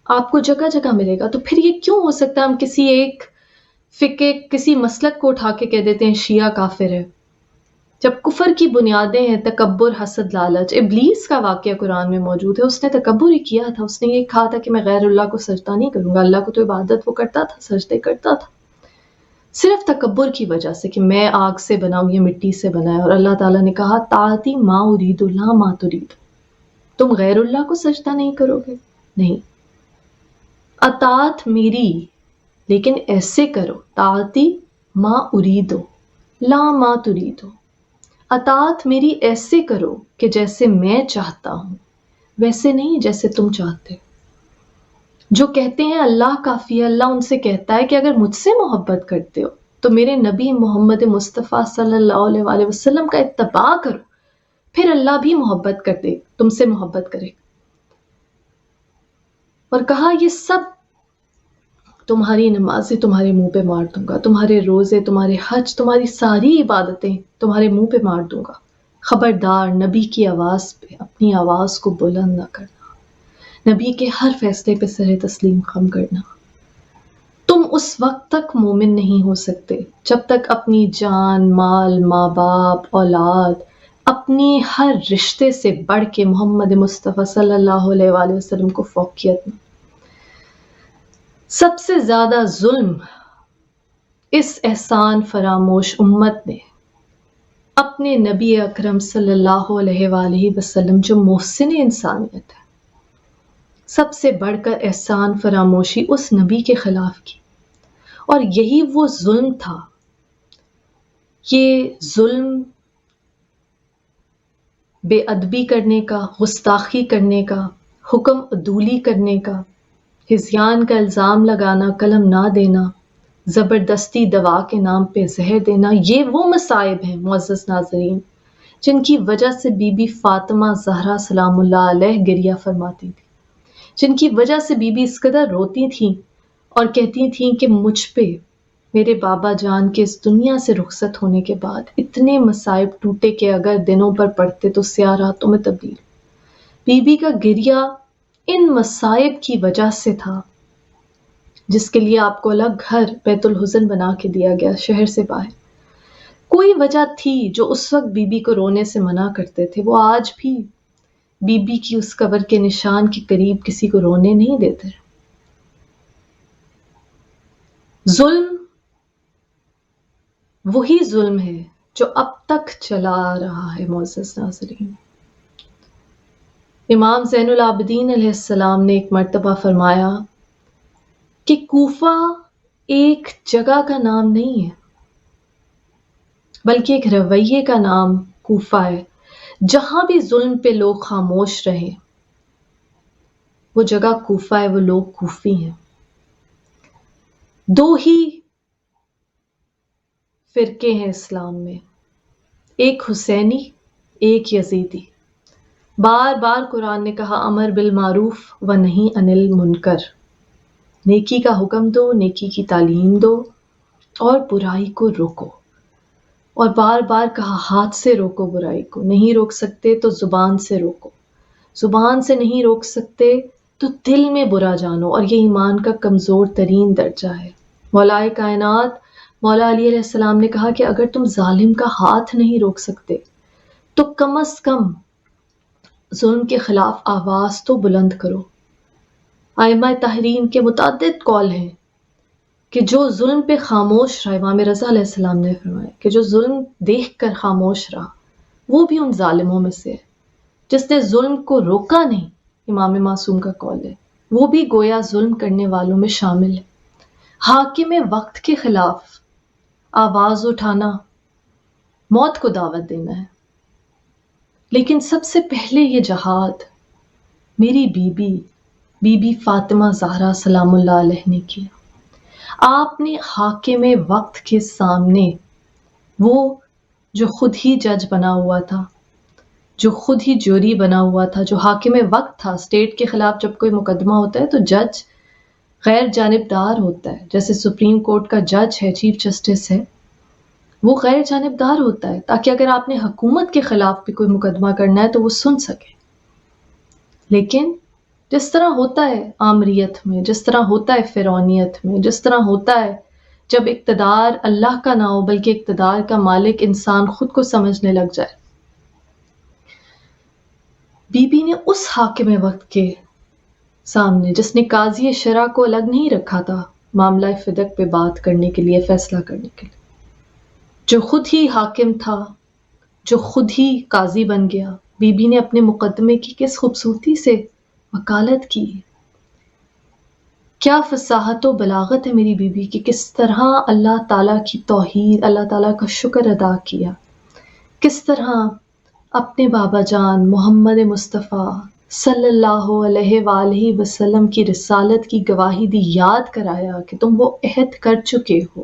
آپ کو جگہ جگہ ملے گا۔ تو پھر یہ کیوں ہو سکتا ہے ہم کسی ایک فقہ، کسی مسلک کو اٹھا کے کہہ دیتے ہیں شیعہ کافر ہے، جب کفر کی بنیادیں ہیں تکبر، حسد، لالچ۔ ابلیس کا واقعہ قرآن میں موجود ہے، اس نے تکبر ہی کیا تھا، اس نے یہ کہا تھا کہ میں غیر اللہ کو سجدہ نہیں کروں گا، اللہ کو تو عبادت وہ کرتا تھا، سجدے کرتا تھا، صرف تکبر کی وجہ سے کہ میں آگ سے بنا ہوں، یہ مٹی سے بنا ہے، اور اللہ تعالیٰ نے کہا طاعتی ما ارید لا ما ترید، تم غیر اللہ کو سجدہ نہیں کرو گے، نہیں، اطاعت میری لیکن ایسے کرو، طاعتی ما اریدو لا ما تریدو، اطاعت میری ایسے کرو کہ جیسے میں چاہتا ہوں ویسے نہیں جیسے تم چاہتے ہو۔ جو کہتے ہیں اللہ کافی ہے، اللہ ان سے کہتا ہے کہ اگر مجھ سے محبت کرتے ہو تو میرے نبی محمد مصطفیٰ صلی اللہ علیہ وآلہ وسلم کا اتباع کرو، پھر اللہ بھی محبت کرتے، تم سے محبت کرے۔ اور کہا یہ سب تمہاری نمازیں تمہارے منہ پہ مار دوں گا، تمہارے روزے، تمہارے حج، تمہاری ساری عبادتیں تمہارے منہ پہ مار دوں گا، خبردار نبی کی آواز پہ اپنی آواز کو بلند نہ کرنا، نبی کے ہر فیصلے پہ سر تسلیم خم کرنا۔ تم اس وقت تک مومن نہیں ہو سکتے جب تک اپنی جان، مال، ماں باپ، اولاد، اپنی ہر رشتے سے بڑھ کے محمد مصطفیٰ صلی اللہ علیہ وآلہ وسلم کو فوقیت نہ۔ سب سے زیادہ ظلم اس احسان فراموش امت نے اپنے نبی اکرم صلی اللہ علیہ وآلہ وسلم جو محسن انسانیت ہے، سب سے بڑھ کر احسان فراموشی اس نبی کے خلاف کی، اور یہی وہ ظلم تھا۔ یہ ظلم بے ادبی کرنے کا، گستاخی کرنے کا، حکم عدولی کرنے کا، ہذیان کا الزام لگانا، قلم نہ دینا، زبردستی دوا کے نام پہ زہر دینا، یہ وہ مصائب ہیں معزز ناظرین جن کی وجہ سے بی بی فاطمہ زہرا سلام اللہ علیہ گریہ فرماتی تھی، جن کی وجہ سے بی بی اس قدر روتی تھیں اور کہتی تھیں کہ مجھ پہ میرے بابا جان کے اس دنیا سے رخصت ہونے کے بعد اتنے مصائب ٹوٹے کہ اگر دنوں پر پڑتے تو سیاہ راتوں میں تبدیل۔ بی بی کا گریہ ان مصائب کی وجہ سے تھا، جس کے لیے آپ کو الگ گھر بیت الحزن بنا کے دیا گیا شہر سے باہر۔ کوئی وجہ تھی جو اس وقت بی بی کو رونے سے منع کرتے تھے، وہ آج بھی بی بی کی اس قبر کے نشان کے قریب کسی کو رونے نہیں دیتے۔ ظلم وہی ظلم ہے جو اب تک چلا آ رہا ہے معزز ناظرین۔ امام زین العابدین علیہ السلام نے ایک مرتبہ فرمایا کہ کوفہ ایک جگہ کا نام نہیں ہے بلکہ ایک رویے کا نام کوفہ ہے۔ جہاں بھی ظلم پہ لوگ خاموش رہے وہ جگہ کوفہ ہے، وہ لوگ کوفی ہیں۔ دو ہی فرقے ہیں اسلام میں، ایک حسینی، ایک یزیدی۔ بار بار قرآن نے کہا امر بالمعروف و نہی عن المنکر، نیکی کا حکم دو، نیکی کی تعلیم دو اور برائی کو روکو، اور بار بار کہا ہاتھ سے روکو برائی کو، نہیں روک سکتے تو زبان سے روکو، زبان سے نہیں روک سکتے تو دل میں برا جانو، اور یہ ایمان کا کمزور ترین درجہ ہے۔ مولائے کائنات مولا علی علیہ السلام نے کہا کہ اگر تم ظالم کا ہاتھ نہیں روک سکتے تو کم از کم ظلم کے خلاف آواز تو بلند کرو۔ ائمہ تحرین کے متعدد قول ہیں کہ جو ظلم پہ خاموش رہا، امام رضا علیہ السلام نے فرمایا کہ جو ظلم دیکھ کر خاموش رہا وہ بھی ان ظالموں میں سے ہے۔ جس نے ظلم کو روکا نہیں، امام معصوم کا قول ہے، وہ بھی گویا ظلم کرنے والوں میں شامل ہے۔ حاکم وقت کے خلاف آواز اٹھانا موت کو دعوت دینا ہے، لیکن سب سے پہلے یہ جہاد میری بی بی فاطمہ زہرا سلام اللہ علیہ نے کیا۔ آپ نے حاکم وقت کے سامنے، وہ جو خود ہی جج بنا ہوا تھا، جو خود ہی جوری بنا ہوا تھا، جو حاکم وقت تھا، اسٹیٹ کے خلاف جب کوئی مقدمہ ہوتا ہے تو جج غیر جانبدار ہوتا ہے، جیسے سپریم کورٹ کا جج ہے، چیف جسٹس ہے، وہ غیر جانبدار ہوتا ہے تاکہ اگر آپ نے حکومت کے خلاف بھی کوئی مقدمہ کرنا ہے تو وہ سن سکے۔ لیکن جس طرح ہوتا ہے آمریت میں، جس طرح ہوتا ہے فرعونیت میں، جس طرح ہوتا ہے جب اقتدار اللہ کا نہ ہو بلکہ اقتدار کا مالک انسان خود کو سمجھنے لگ جائے، بی بی نے اس حاکم وقت کے سامنے، جس نے قاضی شرع کو الگ نہیں رکھا تھا، معاملہ فدق پہ بات کرنے کے لیے، فیصلہ کرنے کے لیے، جو خود ہی حاکم تھا، جو خود ہی قاضی بن گیا. بی بی نے اپنے مقدمے کی کس خوبصورتی سے وکالت کی. کیا فصاحت و بلاغت ہے میری بی بی کی، کس طرح اللہ تعالیٰ کی توحید، اللہ تعالیٰ کا شکر ادا کیا، کس طرح اپنے بابا جان محمد مصطفیٰ صلی اللہ علیہ وآلہ وسلم کی رسالت کی گواہی دی، یاد کرایا کہ تم وہ عہد کر چکے ہو.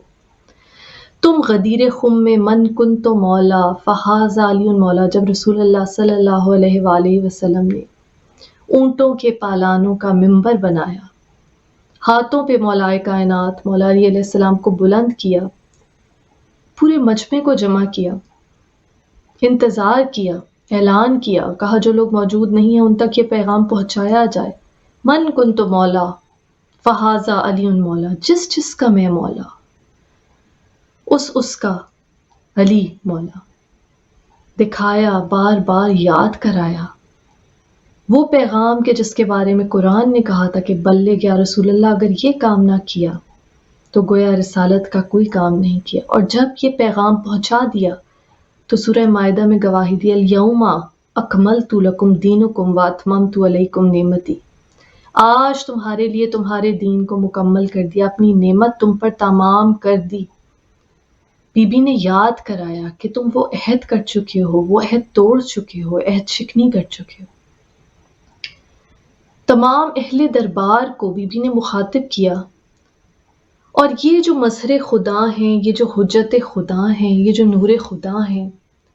تم غدیر خم میں من کن تو مولا فہذا علی مولا. جب رسول اللہ صلی اللہ علیہ وآلہ وسلم نے اونٹوں کے پالانوں کا منبر بنایا، ہاتھوں پہ مولائے کائنات مولا علی علیہ السلام کو بلند کیا، پورے مجمع کو جمع کیا، انتظار کیا، اعلان کیا، کہا جو لوگ موجود نہیں ہیں ان تک یہ پیغام پہنچایا جائے. من کن تو مولا فہذا علی مولا. جس جس کا میں مولا، اس کا علی مولا. دکھایا، بار بار یاد کرایا وہ پیغام کہ جس کے بارے میں قرآن نے کہا تھا کہ بلغ یا رسول اللہ، اگر یہ کام نہ کیا تو گویا رسالت کا کوئی کام نہیں کیا. اور جب یہ پیغام پہنچا دیا تو سورہ مائدہ میں گواہی دی، الیوم اکملت لکم دینکم واتممت علیکم نعمتی. آج تمہارے لیے تمہارے دین کو مکمل کر دیا، اپنی نعمت تم پر تمام کر دی. بی بی نے یاد کرایا کہ تم وہ عہد کر چکے ہو، وہ عہد توڑ چکے ہو، عہد شکنی کر چکے ہو. تمام اہل دربار کو بی بی نے مخاطب کیا. اور یہ جو مظہر خدا ہیں، یہ جو حجت خدا ہیں، یہ جو نور خدا ہیں،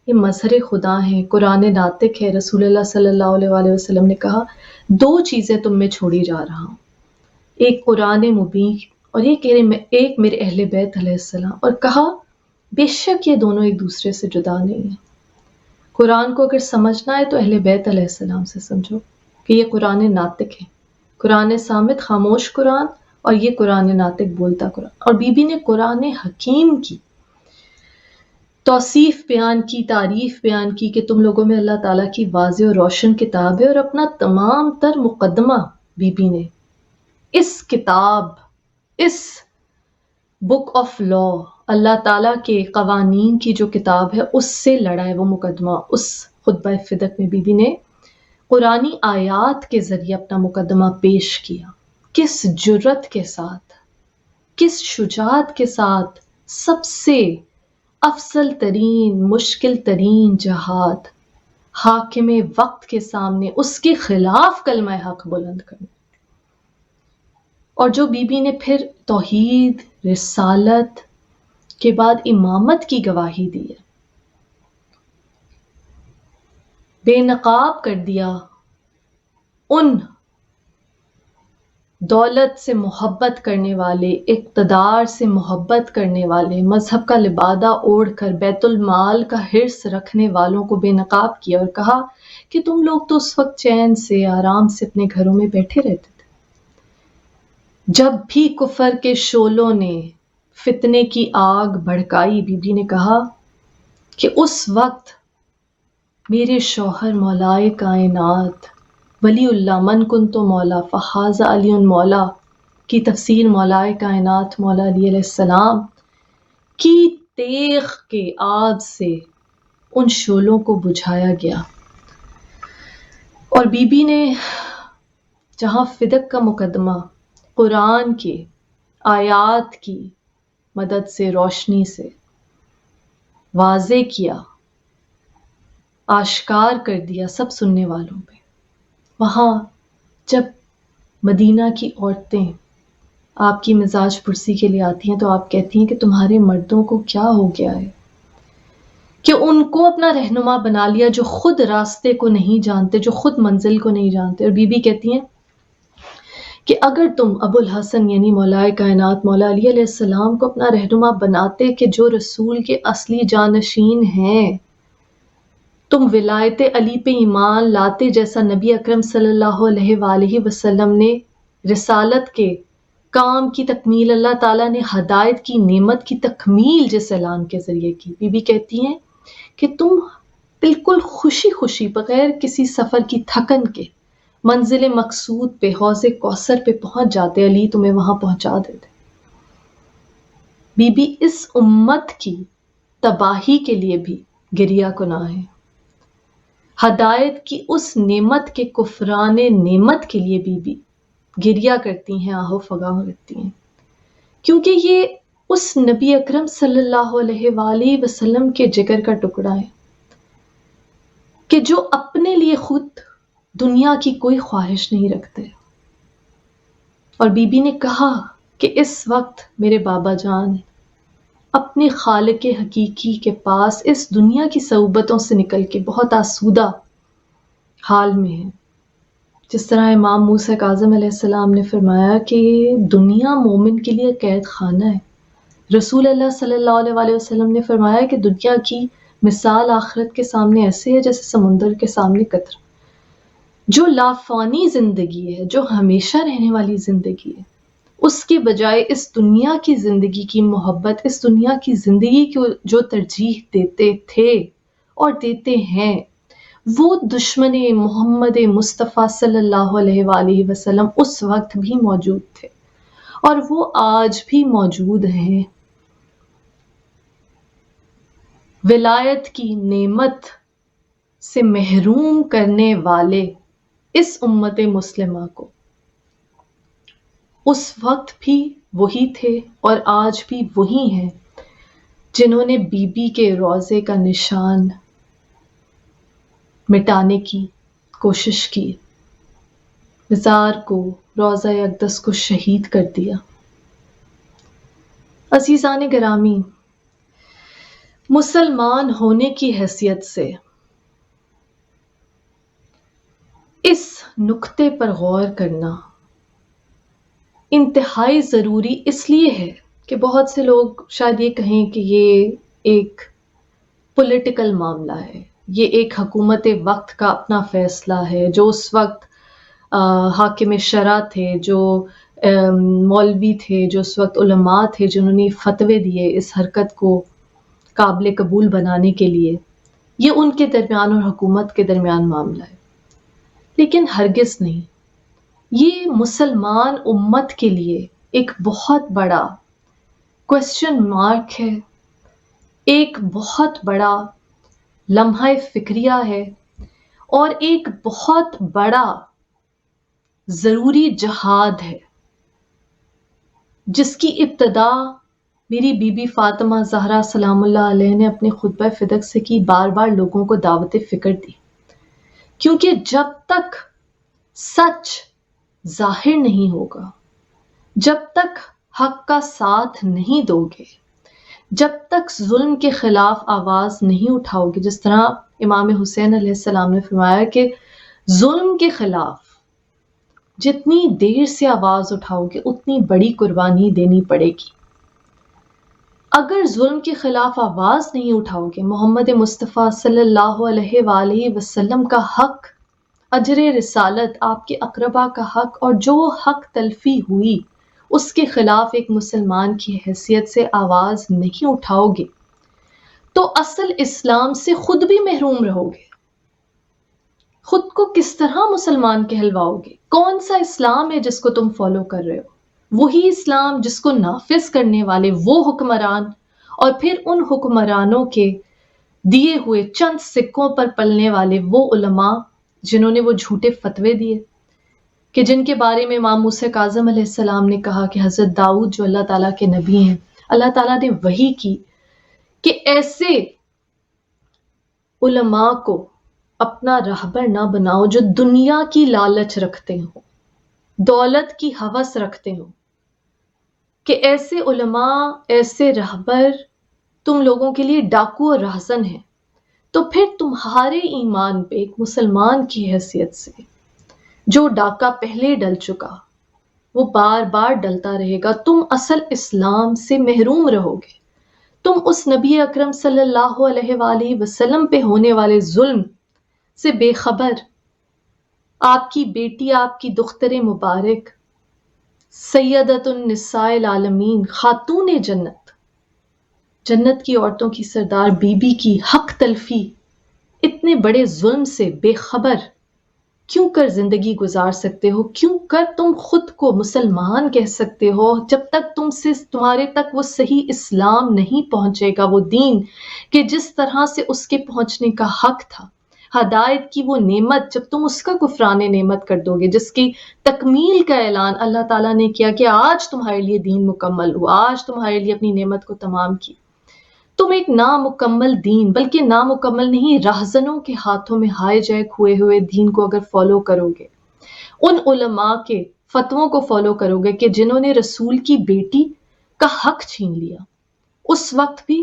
یہ مظہر خدا ہیں، قرآن ناطق ہے. رسول اللہ صلی اللہ علیہ وآلہ وسلم نے کہا 2 چیزیں تم میں چھوڑی جا رہا ہوں، ایک قرآن مبین اور ایک میرے اہل بیت علیہ السلام. اور کہا بے شک یہ دونوں ایک دوسرے سے جدا نہیں ہیں. قرآن کو اگر سمجھنا ہے تو اہل بیت علیہ السلام سے سمجھو کہ یہ قرآن ناطق ہے، قرآن صامت خاموش قرآن، اور یہ قرآن ناطق بولتا قرآن. اور بی بی نے قرآن حکیم کی توصیف بیان کی، تعریف بیان کی کہ تم لوگوں میں اللہ تعالیٰ کی واضح اور روشن کتاب ہے. اور اپنا تمام تر مقدمہ بی بی نے اس کتاب، اس بک آف لا، اللہ تعالیٰ کے قوانین کی جو کتاب ہے اس سے لڑا ہے. وہ مقدمہ اس خطبہ فدق میں بی بی نے قرآنی آیات کے ذریعے اپنا مقدمہ پیش کیا. کس جرت کے ساتھ، کس شجاعت کے ساتھ سب سے افضل ترین، مشکل ترین جہاد، حاکم وقت کے سامنے اس کے خلاف کلمہ حق بلند کرنا. اور جو بی بی نے پھر توحید، رسالت کے بعد امامت کی گواہی دی ہے، بے نقاب کر دیا ان دولت سے محبت کرنے والے، اقتدار سے محبت کرنے والے، مذہب کا لبادہ اوڑھ کر بیت المال کا حرص رکھنے والوں کو بے نقاب کیا. اور کہا کہ تم لوگ تو اس وقت چین سے، آرام سے اپنے گھروں میں بیٹھے رہتے تھے جب بھی کفر کے شعلوں نے فتنے کی آگ بھڑکائی. بی بی نے کہا کہ اس وقت میرے شوہر مولائے کائنات ولی اللہ من کن تو مولا فہذا علی مولا کی تفسیر مولائے کائنات مولا علی علیہ السلام کی تیغ کے آگ سے ان شعلوں کو بجھایا گیا. اور بی بی نے جہاں فدق کا مقدمہ قرآن کے آیات کی مدد سے، روشنی سے واضح کیا، آشکار کر دیا سب سننے والوں پہ، وہاں جب مدینہ کی عورتیں آپ کی مزاج پرسی کے لیے آتی ہیں تو آپ کہتی ہیں کہ تمہارے مردوں کو کیا ہو گیا ہے کہ ان کو اپنا رہنما بنا لیا، جو خود راستے کو نہیں جانتے، جو خود منزل کو نہیں جانتے. اور بی بی کہتی ہیں کہ اگر تم ابو الحسن یعنی مولائے کائنات مولا علی علیہ السلام کو اپنا رہنما بناتے کہ جو رسول کے اصلی جانشین ہیں، تم ولایت علی پہ ایمان لاتے جیسا نبی اکرم صلی اللہ علیہ وآلہ وسلم نے رسالت کے کام کی تکمیل، اللہ تعالیٰ نے ہدایت کی نعمت کی تکمیل جس اعلان کے ذریعے کی. بی بی کہتی ہیں کہ تم بالکل خوشی خوشی بغیر کسی سفر کی تھکن کے منزل مقصود پہ، حوض کوثر پہ پہنچ جاتے، علی تمہیں وہاں پہنچا دیتے. بی بی اس امت کی تباہی کے لیے بھی گریہ کناں ہے، ہدایت کی اس نعمت کے کفران نعمت کے لیے بی گریہ کرتی ہیں، آہو فغاں کرتی ہیں، کیونکہ یہ اس نبی اکرم صلی اللہ علیہ وآلہ وسلم کے جگر کا ٹکڑا ہے کہ جو اپنے لیے خود دنیا کی کوئی خواہش نہیں رکھتے. اور بی بی نے کہا کہ اس وقت میرے بابا جان اپنے خالق حقیقی کے پاس اس دنیا کی صعوبتوں سے نکل کے بہت آسودہ حال میں ہیں. جس طرح امام موسیٰ کاظم علیہ السلام نے فرمایا کہ دنیا مومن کے لیے قید خانہ ہے. رسول اللہ صلی اللہ علیہ وآلہ وسلم نے فرمایا کہ دنیا کی مثال آخرت کے سامنے ایسے ہے جیسے سمندر کے سامنے قطرہ. جو لافانی زندگی ہے، جو ہمیشہ رہنے والی زندگی ہے، اس کے بجائے اس دنیا کی زندگی کی محبت، اس دنیا کی زندگی کو جو ترجیح دیتے تھے اور دیتے ہیں، وہ دشمن محمد مصطفیٰ صلی اللہ علیہ وآلہ وسلم اس وقت بھی موجود تھے اور وہ آج بھی موجود ہیں. ولایت کی نعمت سے محروم کرنے والے اس امت مسلمہ کو اس وقت بھی وہی تھے اور آج بھی وہی ہیں جنہوں نے بی بی کے روضے کا نشان مٹانے کی کوشش کی، مزار کو، روضہ اقدس کو شہید کر دیا. عزیزان گرامی، مسلمان ہونے کی حیثیت سے اس نقطے پر غور کرنا انتہائی ضروری اس لیے ہے کہ بہت سے لوگ شاید یہ کہیں کہ یہ ایک پولیٹیکل معاملہ ہے، یہ ایک حکومت وقت کا اپنا فیصلہ ہے، جو اس وقت حاکم شرع تھے، جو مولوی تھے، جو اس وقت علماء تھے جنہوں نے فتوے دیے اس حرکت کو قابل قبول بنانے کے لیے، یہ ان کے درمیان اور حکومت کے درمیان معاملہ ہے. لیکن ہرگز نہیں، یہ مسلمان امت کے لیے ایک بہت بڑا کوسچن مارک ہے، ایک بہت بڑا لمحہ فکریہ ہے اور ایک بہت بڑا ضروری جہاد ہے جس کی ابتدا میری بی بی فاطمہ زہرا سلام اللہ علیہ نے اپنے خطبہ فدق سے کی، بار بار لوگوں کو دعوت فکر دی. کیونکہ جب تک سچ ظاہر نہیں ہوگا، جب تک حق کا ساتھ نہیں دو گے، جب تک ظلم کے خلاف آواز نہیں اٹھاؤ گے، جس طرح امام حسین علیہ السلام نے فرمایا کہ ظلم کے خلاف جتنی دیر سے آواز اٹھاؤ گے اتنی بڑی قربانی دینی پڑے گی. اگر ظلم کے خلاف آواز نہیں اٹھاؤ گے، محمد مصطفیٰ صلی اللہ علیہ وآلہ وسلم کا حق، اجر رسالت، آپ کے اقربا کا حق اور جو حق تلفی ہوئی اس کے خلاف ایک مسلمان کی حیثیت سے آواز نہیں اٹھاؤ گے تو اصل اسلام سے خود بھی محروم رہو گے. خود کو کس طرح مسلمان کہلواؤ گے؟ کون سا اسلام ہے جس کو تم فالو کر رہے ہو؟ وہی اسلام جس کو نافذ کرنے والے وہ حکمران اور پھر ان حکمرانوں کے دیے ہوئے چند سکوں پر پلنے والے وہ علماء جنہوں نے وہ جھوٹے فتوے دیے کہ جن کے بارے میں امام موسیٰ کاظم علیہ السلام نے کہا کہ حضرت داؤد جو اللہ تعالیٰ کے نبی ہیں، اللہ تعالیٰ نے وحی کی کہ ایسے علماء کو اپنا رہبر نہ بناؤ جو دنیا کی لالچ رکھتے ہوں، دولت کی ہوس رکھتے ہوں، کہ ایسے علماء، ایسے رہبر تم لوگوں کے لیے ڈاکو اور رہزن ہیں. تو پھر تمہارے ایمان پہ ایک مسلمان کی حیثیت سے جو ڈاکہ پہلے ڈل چکا وہ بار بار ڈلتا رہے گا. تم اصل اسلام سے محروم رہو گے، تم اس نبی اکرم صلی اللہ علیہ وآلہ وسلم پہ ہونے والے ظلم سے بے خبر. آپ کی بیٹی، آپ کی دختر مبارک، سیدۃ النساء العالمین، خاتون جنت، جنت کی عورتوں کی سردار بی بی کی حق تلفی اتنے بڑے ظلم سے بے خبر کیوں کر زندگی گزار سکتے ہو، کیوں کر تم خود کو مسلمان کہہ سکتے ہو جب تک تمہارے تک وہ صحیح اسلام نہیں پہنچے گا، وہ دین کہ جس طرح سے اس کے پہنچنے کا حق تھا، ہدایت کی وہ نعمت جب تم اس کا کفران نعمت کر دو گے، جس کی تکمیل کا اعلان اللہ تعالیٰ نے کیا کہ آج تمہارے لیے دین مکمل ہوا، آج تمہارے لیے اپنی نعمت کو تمام کی، تم ایک نامکمل دین، بلکہ نامکمل نہیں، راہزنوں کے ہاتھوں میں ہائی جیک ہوئے دین کو اگر فالو کرو گے، ان علماء کے فتووں کو فالو کرو گے کہ جنہوں نے رسول کی بیٹی کا حق چھین لیا، اس وقت بھی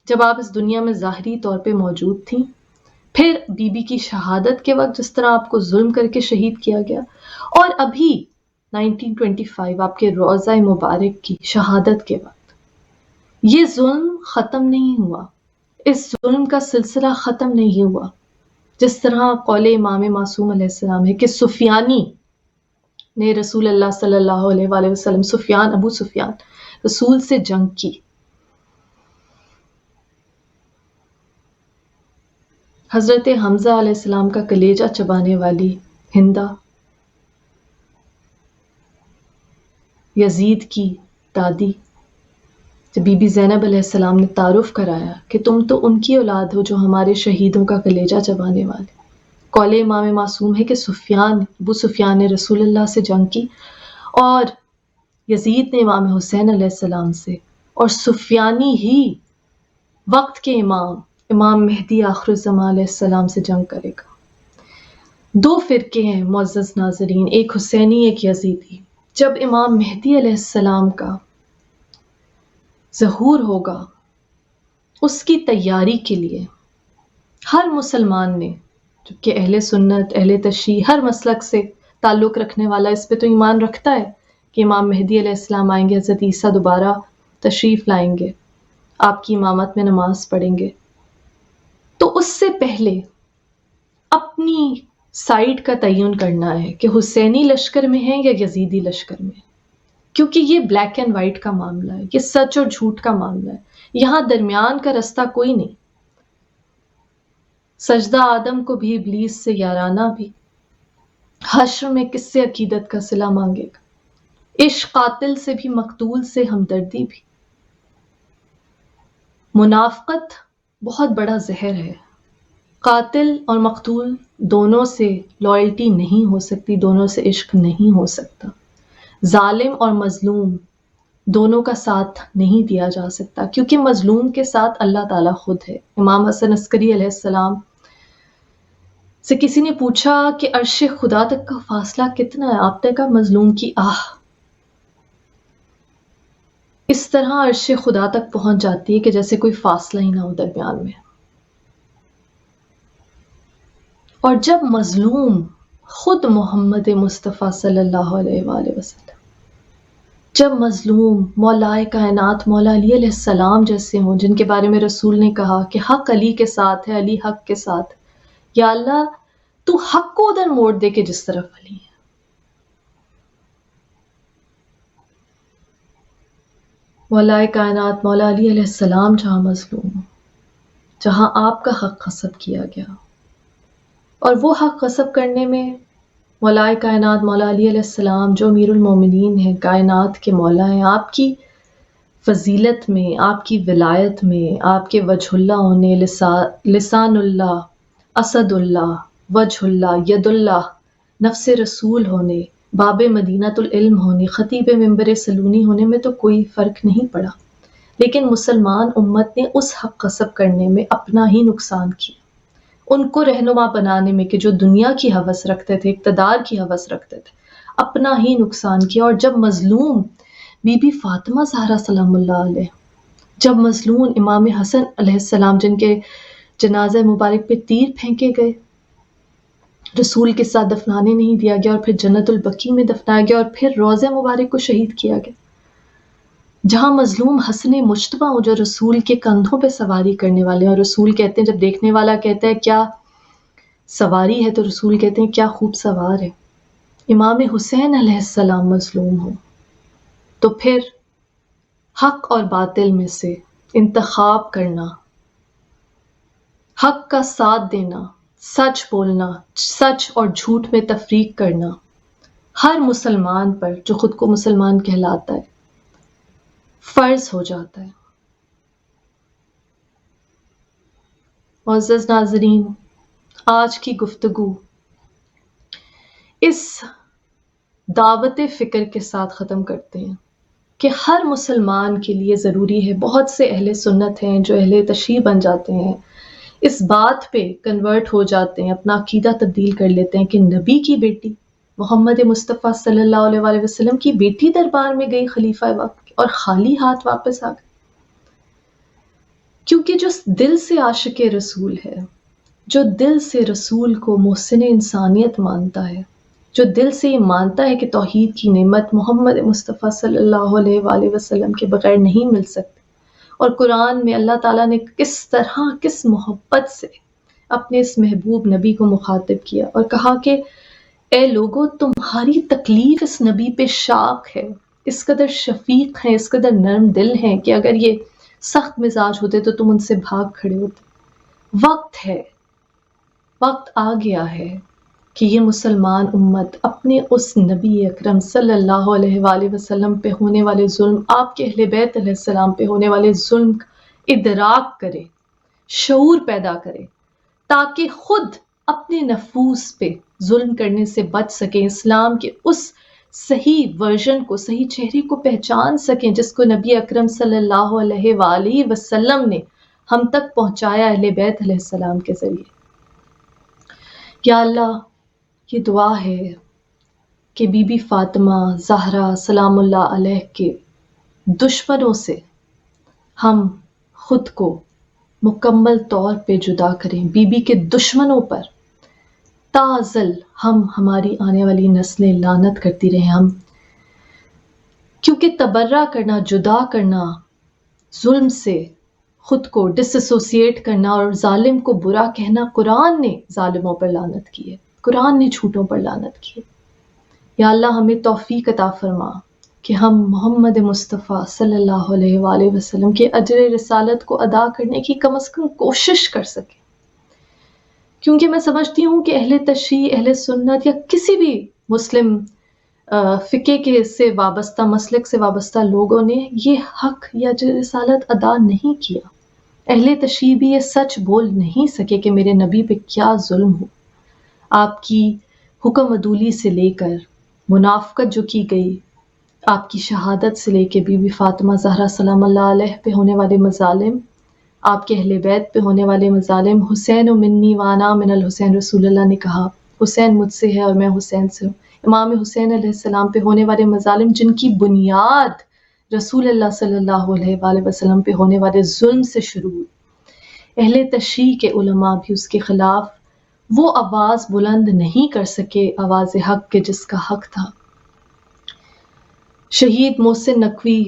جب آپ اس دنیا میں ظاہری طور پہ موجود تھیں، پھر بی بی کی شہادت کے وقت جس طرح آپ کو ظلم کر کے شہید کیا گیا، اور ابھی 1925 آپ کے روضہ مبارک کی شہادت کے وقت، یہ ظلم ختم نہیں ہوا، اس ظلم کا سلسلہ ختم نہیں ہوا، جس طرح قول امام معصوم علیہ السلام ہے کہ سفیانی نے رسول اللہ صلی اللہ علیہ وآلہ وسلم، ابو سفیان رسول سے جنگ کی، حضرت حمزہ علیہ السلام کا کلیجہ چبانے والی ہندا، یزید کی دادی، جب بی بی زینب علیہ السلام نے تعارف کرایا کہ تم تو ان کی اولاد ہو جو ہمارے شہیدوں کا کلیجہ چبانے والے، قول امام معصوم ہے کہ ابو سفیان نے رسول اللہ سے جنگ کی، اور یزید نے امام حسین علیہ السلام سے، اور سفیانی ہی وقت کے امام مہدی آخر الزمان علیہ السلام سے جنگ کرے گا۔ دو فرقے ہیں معزز ناظرین، ایک حسینی ایک یزیدی۔ جب امام مہدی علیہ السلام کا ظہور ہوگا، اس کی تیاری کے لیے ہر مسلمان نے، جبکہ اہل سنت، اہل تشیع، ہر مسلک سے تعلق رکھنے والا اس پہ تو ایمان رکھتا ہے کہ امام مہدی علیہ السلام آئیں گے، حضرت عیسیٰ دوبارہ تشریف لائیں گے، آپ کی امامت میں نماز پڑھیں گے، تو اس سے پہلے اپنی سائڈ کا تعین کرنا ہے کہ حسینی لشکر میں ہیں یا یزیدی لشکر میں، کیونکہ یہ بلیک اینڈ وائٹ کا معاملہ ہے، یہ سچ اور جھوٹ کا معاملہ ہے، یہاں درمیان کا رستہ کوئی نہیں۔ سجدہ آدم کو بھی ابلیس سے یارانہ بھی، حشر میں کس سے عقیدت کا صلہ مانگے گا، عشق قاتل سے بھی مقتول سے ہمدردی بھی۔ منافقت بہت بڑا زہر ہے، قاتل اور مقتول دونوں سے لائلٹی نہیں ہو سکتی، دونوں سے عشق نہیں ہو سکتا، ظالم اور مظلوم دونوں کا ساتھ نہیں دیا جا سکتا، کیونکہ مظلوم کے ساتھ اللہ تعالیٰ خود ہے۔ امام حسن عسکری علیہ السلام سے کسی نے پوچھا کہ عرش خدا تک کا فاصلہ کتنا ہے، آپ نے کہا مظلوم کی آہ اس طرح عرش خدا تک پہنچ جاتی ہے کہ جیسے کوئی فاصلہ ہی نہ ہو درمیان میں۔ اور جب مظلوم خود محمد مصطفیٰ صلی اللہ علیہ وآلہ وسلم، جب مظلوم مولائے کائنات مولا علی علیہ السلام جیسے ہوں، جن کے بارے میں رسول نے کہا کہ حق علی کے ساتھ ہے، علی حق کے ساتھ، یا اللہ تو حق کو ادھر موڑ دے کے جس طرف علی ہے۔ مولائے کائنات مولا علی علیہ السلام جہاں مظلوم ہوں، جہاں آپ کا حق غصب کیا گیا، اور وہ حق غصب کرنے میں مولائے کائنات مولا علی علیہ السلام جو امیر المومنین ہیں، کائنات کے مولا ہیں، آپ کی فضیلت میں، آپ کی ولایت میں، آپ کے وجہ اللہ ہونے، لسان اللہ، اسد اللہ، وجہ اللہ، ید اللہ، نفس رسول ہونے، باب مدینۃ العلم ہونے، خطیب منبر سلونی ہونے میں تو کوئی فرق نہیں پڑا، لیکن مسلمان امت نے اس حق غصب کرنے میں اپنا ہی نقصان کیا، ان کو رہنما بنانے میں کہ جو دنیا کی ہوس رکھتے تھے، اقتدار کی ہوس رکھتے تھے، اپنا ہی نقصان کیا۔ اور جب مظلوم بی بی فاطمہ زہرا سلام اللہ علیہ، جب مظلوم امام حسن علیہ السلام جن کے جنازہ مبارک پہ تیر پھینکے گئے، رسول کے ساتھ دفنانے نہیں دیا گیا، اور پھر جنت البقیع میں دفنایا گیا، اور پھر روضہ مبارک کو شہید کیا گیا، جہاں مظلوم حسن مجتبیٰ ہو جو رسول کے کندھوں پہ سواری کرنے والے ہیں، اور رسول کہتے ہیں، جب دیکھنے والا کہتا ہے کیا سواری ہے، تو رسول کہتے ہیں کیا خوب سوار ہے۔ امام حسین علیہ السلام مظلوم ہو تو پھر حق اور باطل میں سے انتخاب کرنا، حق کا ساتھ دینا سچ بولنا، سچ اور جھوٹ میں تفریق کرنا ہر مسلمان پر جو خود کو مسلمان کہلاتا ہے فرض ہو جاتا ہے۔ معزز ناظرین، آج کی گفتگو اس دعوت فکر کے ساتھ ختم کرتے ہیں کہ ہر مسلمان کے لیے ضروری ہے، بہت سے اہل سنت ہیں جو اہل تشیع بن جاتے ہیں، اس بات پہ کنورٹ ہو جاتے ہیں، اپنا عقیدہ تبدیل کر لیتے ہیں کہ نبی کی بیٹی محمد مصطفیٰ صلی اللہ علیہ وآلہ وسلم کی بیٹی دربار میں گئی خلیفہ وقت کی اور خالی ہاتھ واپس آ گئی، کیونکہ جو دل سے عاشق رسول ہے، جو دل سے رسول کو محسن انسانیت مانتا ہے، جو دل سے یہ مانتا ہے کہ توحید کی نعمت محمد مصطفیٰ صلی اللہ علیہ وآلہ وسلم کے بغیر نہیں مل سکتی، اور قرآن میں اللہ تعالیٰ نے کس طرح کس محبت سے اپنے اس محبوب نبی کو مخاطب کیا اور کہا کہ اے لوگو، تمہاری تکلیف اس نبی پہ شاق ہے، اس قدر شفیق ہیں، اس قدر نرم دل ہیں کہ اگر یہ سخت مزاج ہوتے تو تم ان سے بھاگ کھڑے ہوتے۔ وقت آ گیا ہے کہ یہ مسلمان امت اپنے اس نبی اکرم صلی اللہ علیہ وآلہ وسلم پہ ہونے والے ظلم، آپ کے اہل بیت علیہ السلام پہ ہونے والے ظلم کا ادراک کرے، شعور پیدا کرے، تاکہ خود اپنے نفوس پہ ظلم کرنے سے بچ سکیں، اسلام کے اس صحیح ورژن کو، صحیح چہرے کو پہچان سکیں جس کو نبی اکرم صلی اللہ علیہ وآلہ وسلم نے ہم تک پہنچایا اہل بیت علیہ السلام کے ذریعے۔ یا اللہ، یہ دعا ہے کہ بی بی فاطمہ زہرا سلام اللہ علیہ کے دشمنوں سے ہم خود کو مکمل طور پہ جدا کریں، بی بی کے دشمنوں پر تازل ہماری آنے والی نسلیں لعنت کرتی رہیں ہم، کیونکہ تبرہ کرنا، جدا کرنا، ظلم سے خود کو ڈس ایسوسیٹ کرنا اور ظالم کو برا کہنا، قرآن نے ظالموں پر لعنت کی ہے، قرآن نے جھوٹوں پر لعنت کی ہے۔ یا اللہ، ہمیں توفیق عطا فرما کہ ہم محمد مصطفیٰ صلی اللہ علیہ وآلہ وسلم کے اجر رسالت کو ادا کرنے کی کم از کم کوشش کر سکیں، کیونکہ میں سمجھتی ہوں کہ اہل تشیع، اہل سنت یا کسی بھی مسلم فقہ کے سے وابستہ، مسلک سے وابستہ لوگوں نے یہ حق یا اجر رسالت ادا نہیں کیا۔ اہل تشیع بھی یہ سچ بول نہیں سکے کہ میرے نبی پہ کیا ظلم ہو۔ آپ کی حکم عدولی سے لے کر منافقت جو کی گئی، آپ کی شہادت سے لے کے بی بی فاطمہ زہرا سلام اللہ علیہ پہ ہونے والے مظالم، آپ کے اہل بیت پہ ہونے والے مظالم، حسین و منی وانا من الحسین، رسول اللہ نے کہا حسین مجھ سے ہے اور میں حسین سے ہوں۔ امام حسین علیہ السلام پہ ہونے والے مظالم جن کی بنیاد رسول اللہ صلی اللہ علیہ وآلہ وسلم پہ ہونے والے ظلم سے شروع ہوئی، اہل تشیع کے علماء بھی اس کے خلاف وہ آواز بلند نہیں کر سکے، آواز حق کے جس کا حق تھا۔ شہید محسن نقوی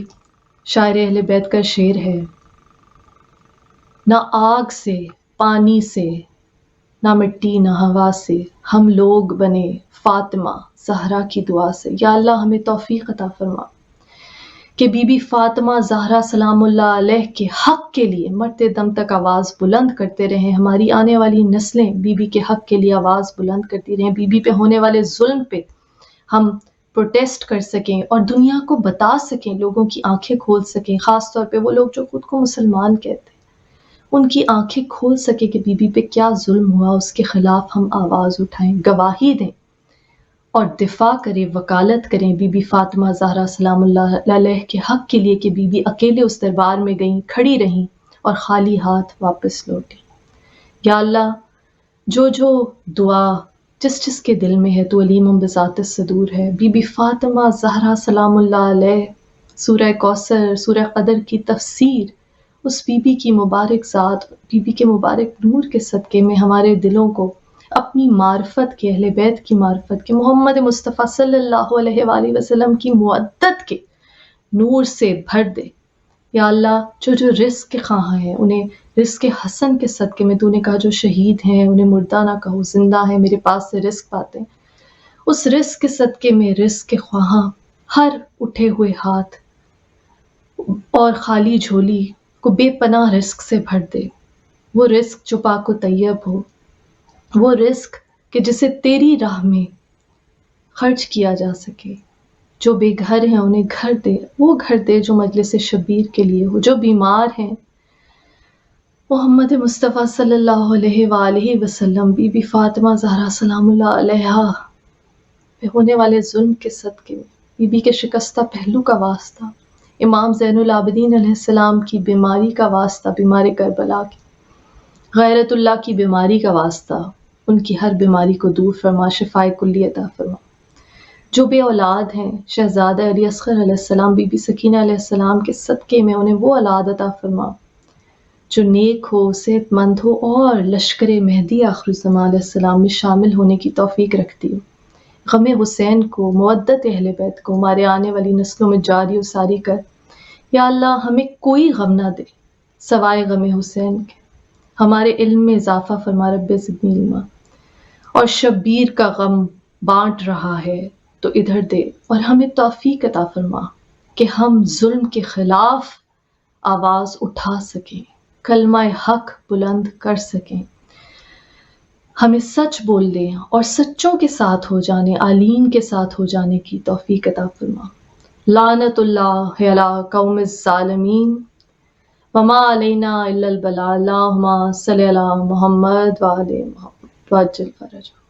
شاعر اہل بیت کا شعر ہے، نہ آگ سے، پانی سے، نہ مٹی نہ ہوا سے، ہم لوگ بنے فاطمہ زہرا کی دعا سے۔ یا اللہ، ہمیں توفیق عطا فرما کہ بی بی فاطمہ زہرا سلام اللہ علیہ کے حق کے لیے مرتے دم تک آواز بلند کرتے رہیں، ہماری آنے والی نسلیں بی بی کے حق کے لیے آواز بلند کرتی رہیں، بی بی پہ ہونے والے ظلم پہ ہم پروٹیسٹ کر سکیں اور دنیا کو بتا سکیں، لوگوں کی آنکھیں کھول سکیں، خاص طور پہ وہ لوگ جو خود کو مسلمان کہتے ہیں، ان کی آنکھیں کھول سکے کہ بی بی پہ کیا ظلم ہوا، اس کے خلاف ہم آواز اٹھائیں، گواہی دیں اور دفاع کریں، وکالت کریں بی بی فاطمہ زہرا سلام اللہ علیہ کے حق کے لیے کہ بی بی اکیلے اس دربار میں گئیں، کھڑی رہیں اور خالی ہاتھ واپس لوٹیں۔ یا اللہ، جو دعا جس کے دل میں ہے تو علیم بذات الصدور ہے، بی بی فاطمہ زہرا سلام اللہ علیہ، سورہ کوثر، سورہ قدر کی تفسیر، اس بی بی کی مبارک ذات، بی بی کے مبارک نور کے صدقے میں ہمارے دلوں کو اپنی معرفت کے، اہل بیت کی معرفت کے، محمد مصطفیٰ صلی اللہ علیہ وآلہ وسلم کی معدت کے نور سے بھر دے۔ یا اللہ، جو رزق کے خواہاں ہیں انہیں رزق حسن کے صدقے میں، تو نے کہا جو شہید ہیں انہیں مردہ نہ کہو، زندہ ہیں میرے پاس سے رزق پاتے ہیں، اس رزق کے صدقے میں رزق کے خواہاں ہر اٹھے ہوئے ہاتھ اور خالی جھولی کو بے پناہ رزق سے بھر دے، وہ رزق جو پاک و طیب ہو، وہ رزق کہ جسے تیری راہ میں خرچ کیا جا سکے. جو بے گھر ہیں انہیں گھر دے، وہ گھر دے جو مجلس شبیر کے لیے ہو. جو بیمار ہیں محمد مصطفیٰ صلی اللہ علیہ وآلہ وسلم، بی بی فاطمہ زہرا سلام اللہ علیہا پہ ہونے والے ظلم کے صدقے، بی بی کے شکستہ پہلو کا واسطہ، امام زین العابدین علیہ السلام کی بیماری کا واسطہ، بیمار کربلا کی، غیرت اللہ کی بیماری کا واسطہ، ان کی ہر بیماری کو دور فرما، شفائے کلی عطا فرما. جو بے اولاد ہیں شہزادہ علی اصغر علیہ السلام، بی بی سکینہ علیہ السلام کے صدقے میں انہیں وہ اولاد عطا فرما جو نیک ہو، صحت مند ہو اور لشکر مہدی آخر الزمان علیہ السلام میں شامل ہونے کی توفیق رکھتی ہو. غم حسین کو، مودت اہل بیت کو ہمارے آنے والی نسلوں میں جاری و ساری کر. یا اللہ ہمیں کوئی غم نہ دے سوائے غم حسین کے. ہمارے علم میں اضافہ فرما رب زدنی علما. اور شبیر کا غم بانٹ رہا ہے تو ادھر دے اور ہمیں توفیق عطا فرما کہ ہم ظلم کے خلاف آواز اٹھا سکیں، کلمہ حق بلند کر سکیں. ہمیں سچ بولنے اور سچوں کے ساتھ ہو جانے، عالین کے ساتھ ہو جانے کی توفیق عطا فرما. لعنت اللہ علی قوم الظالمین وما علینا الا البلاغ. اللہم صلی علی محمد وآل محمد وعجل فرجہ.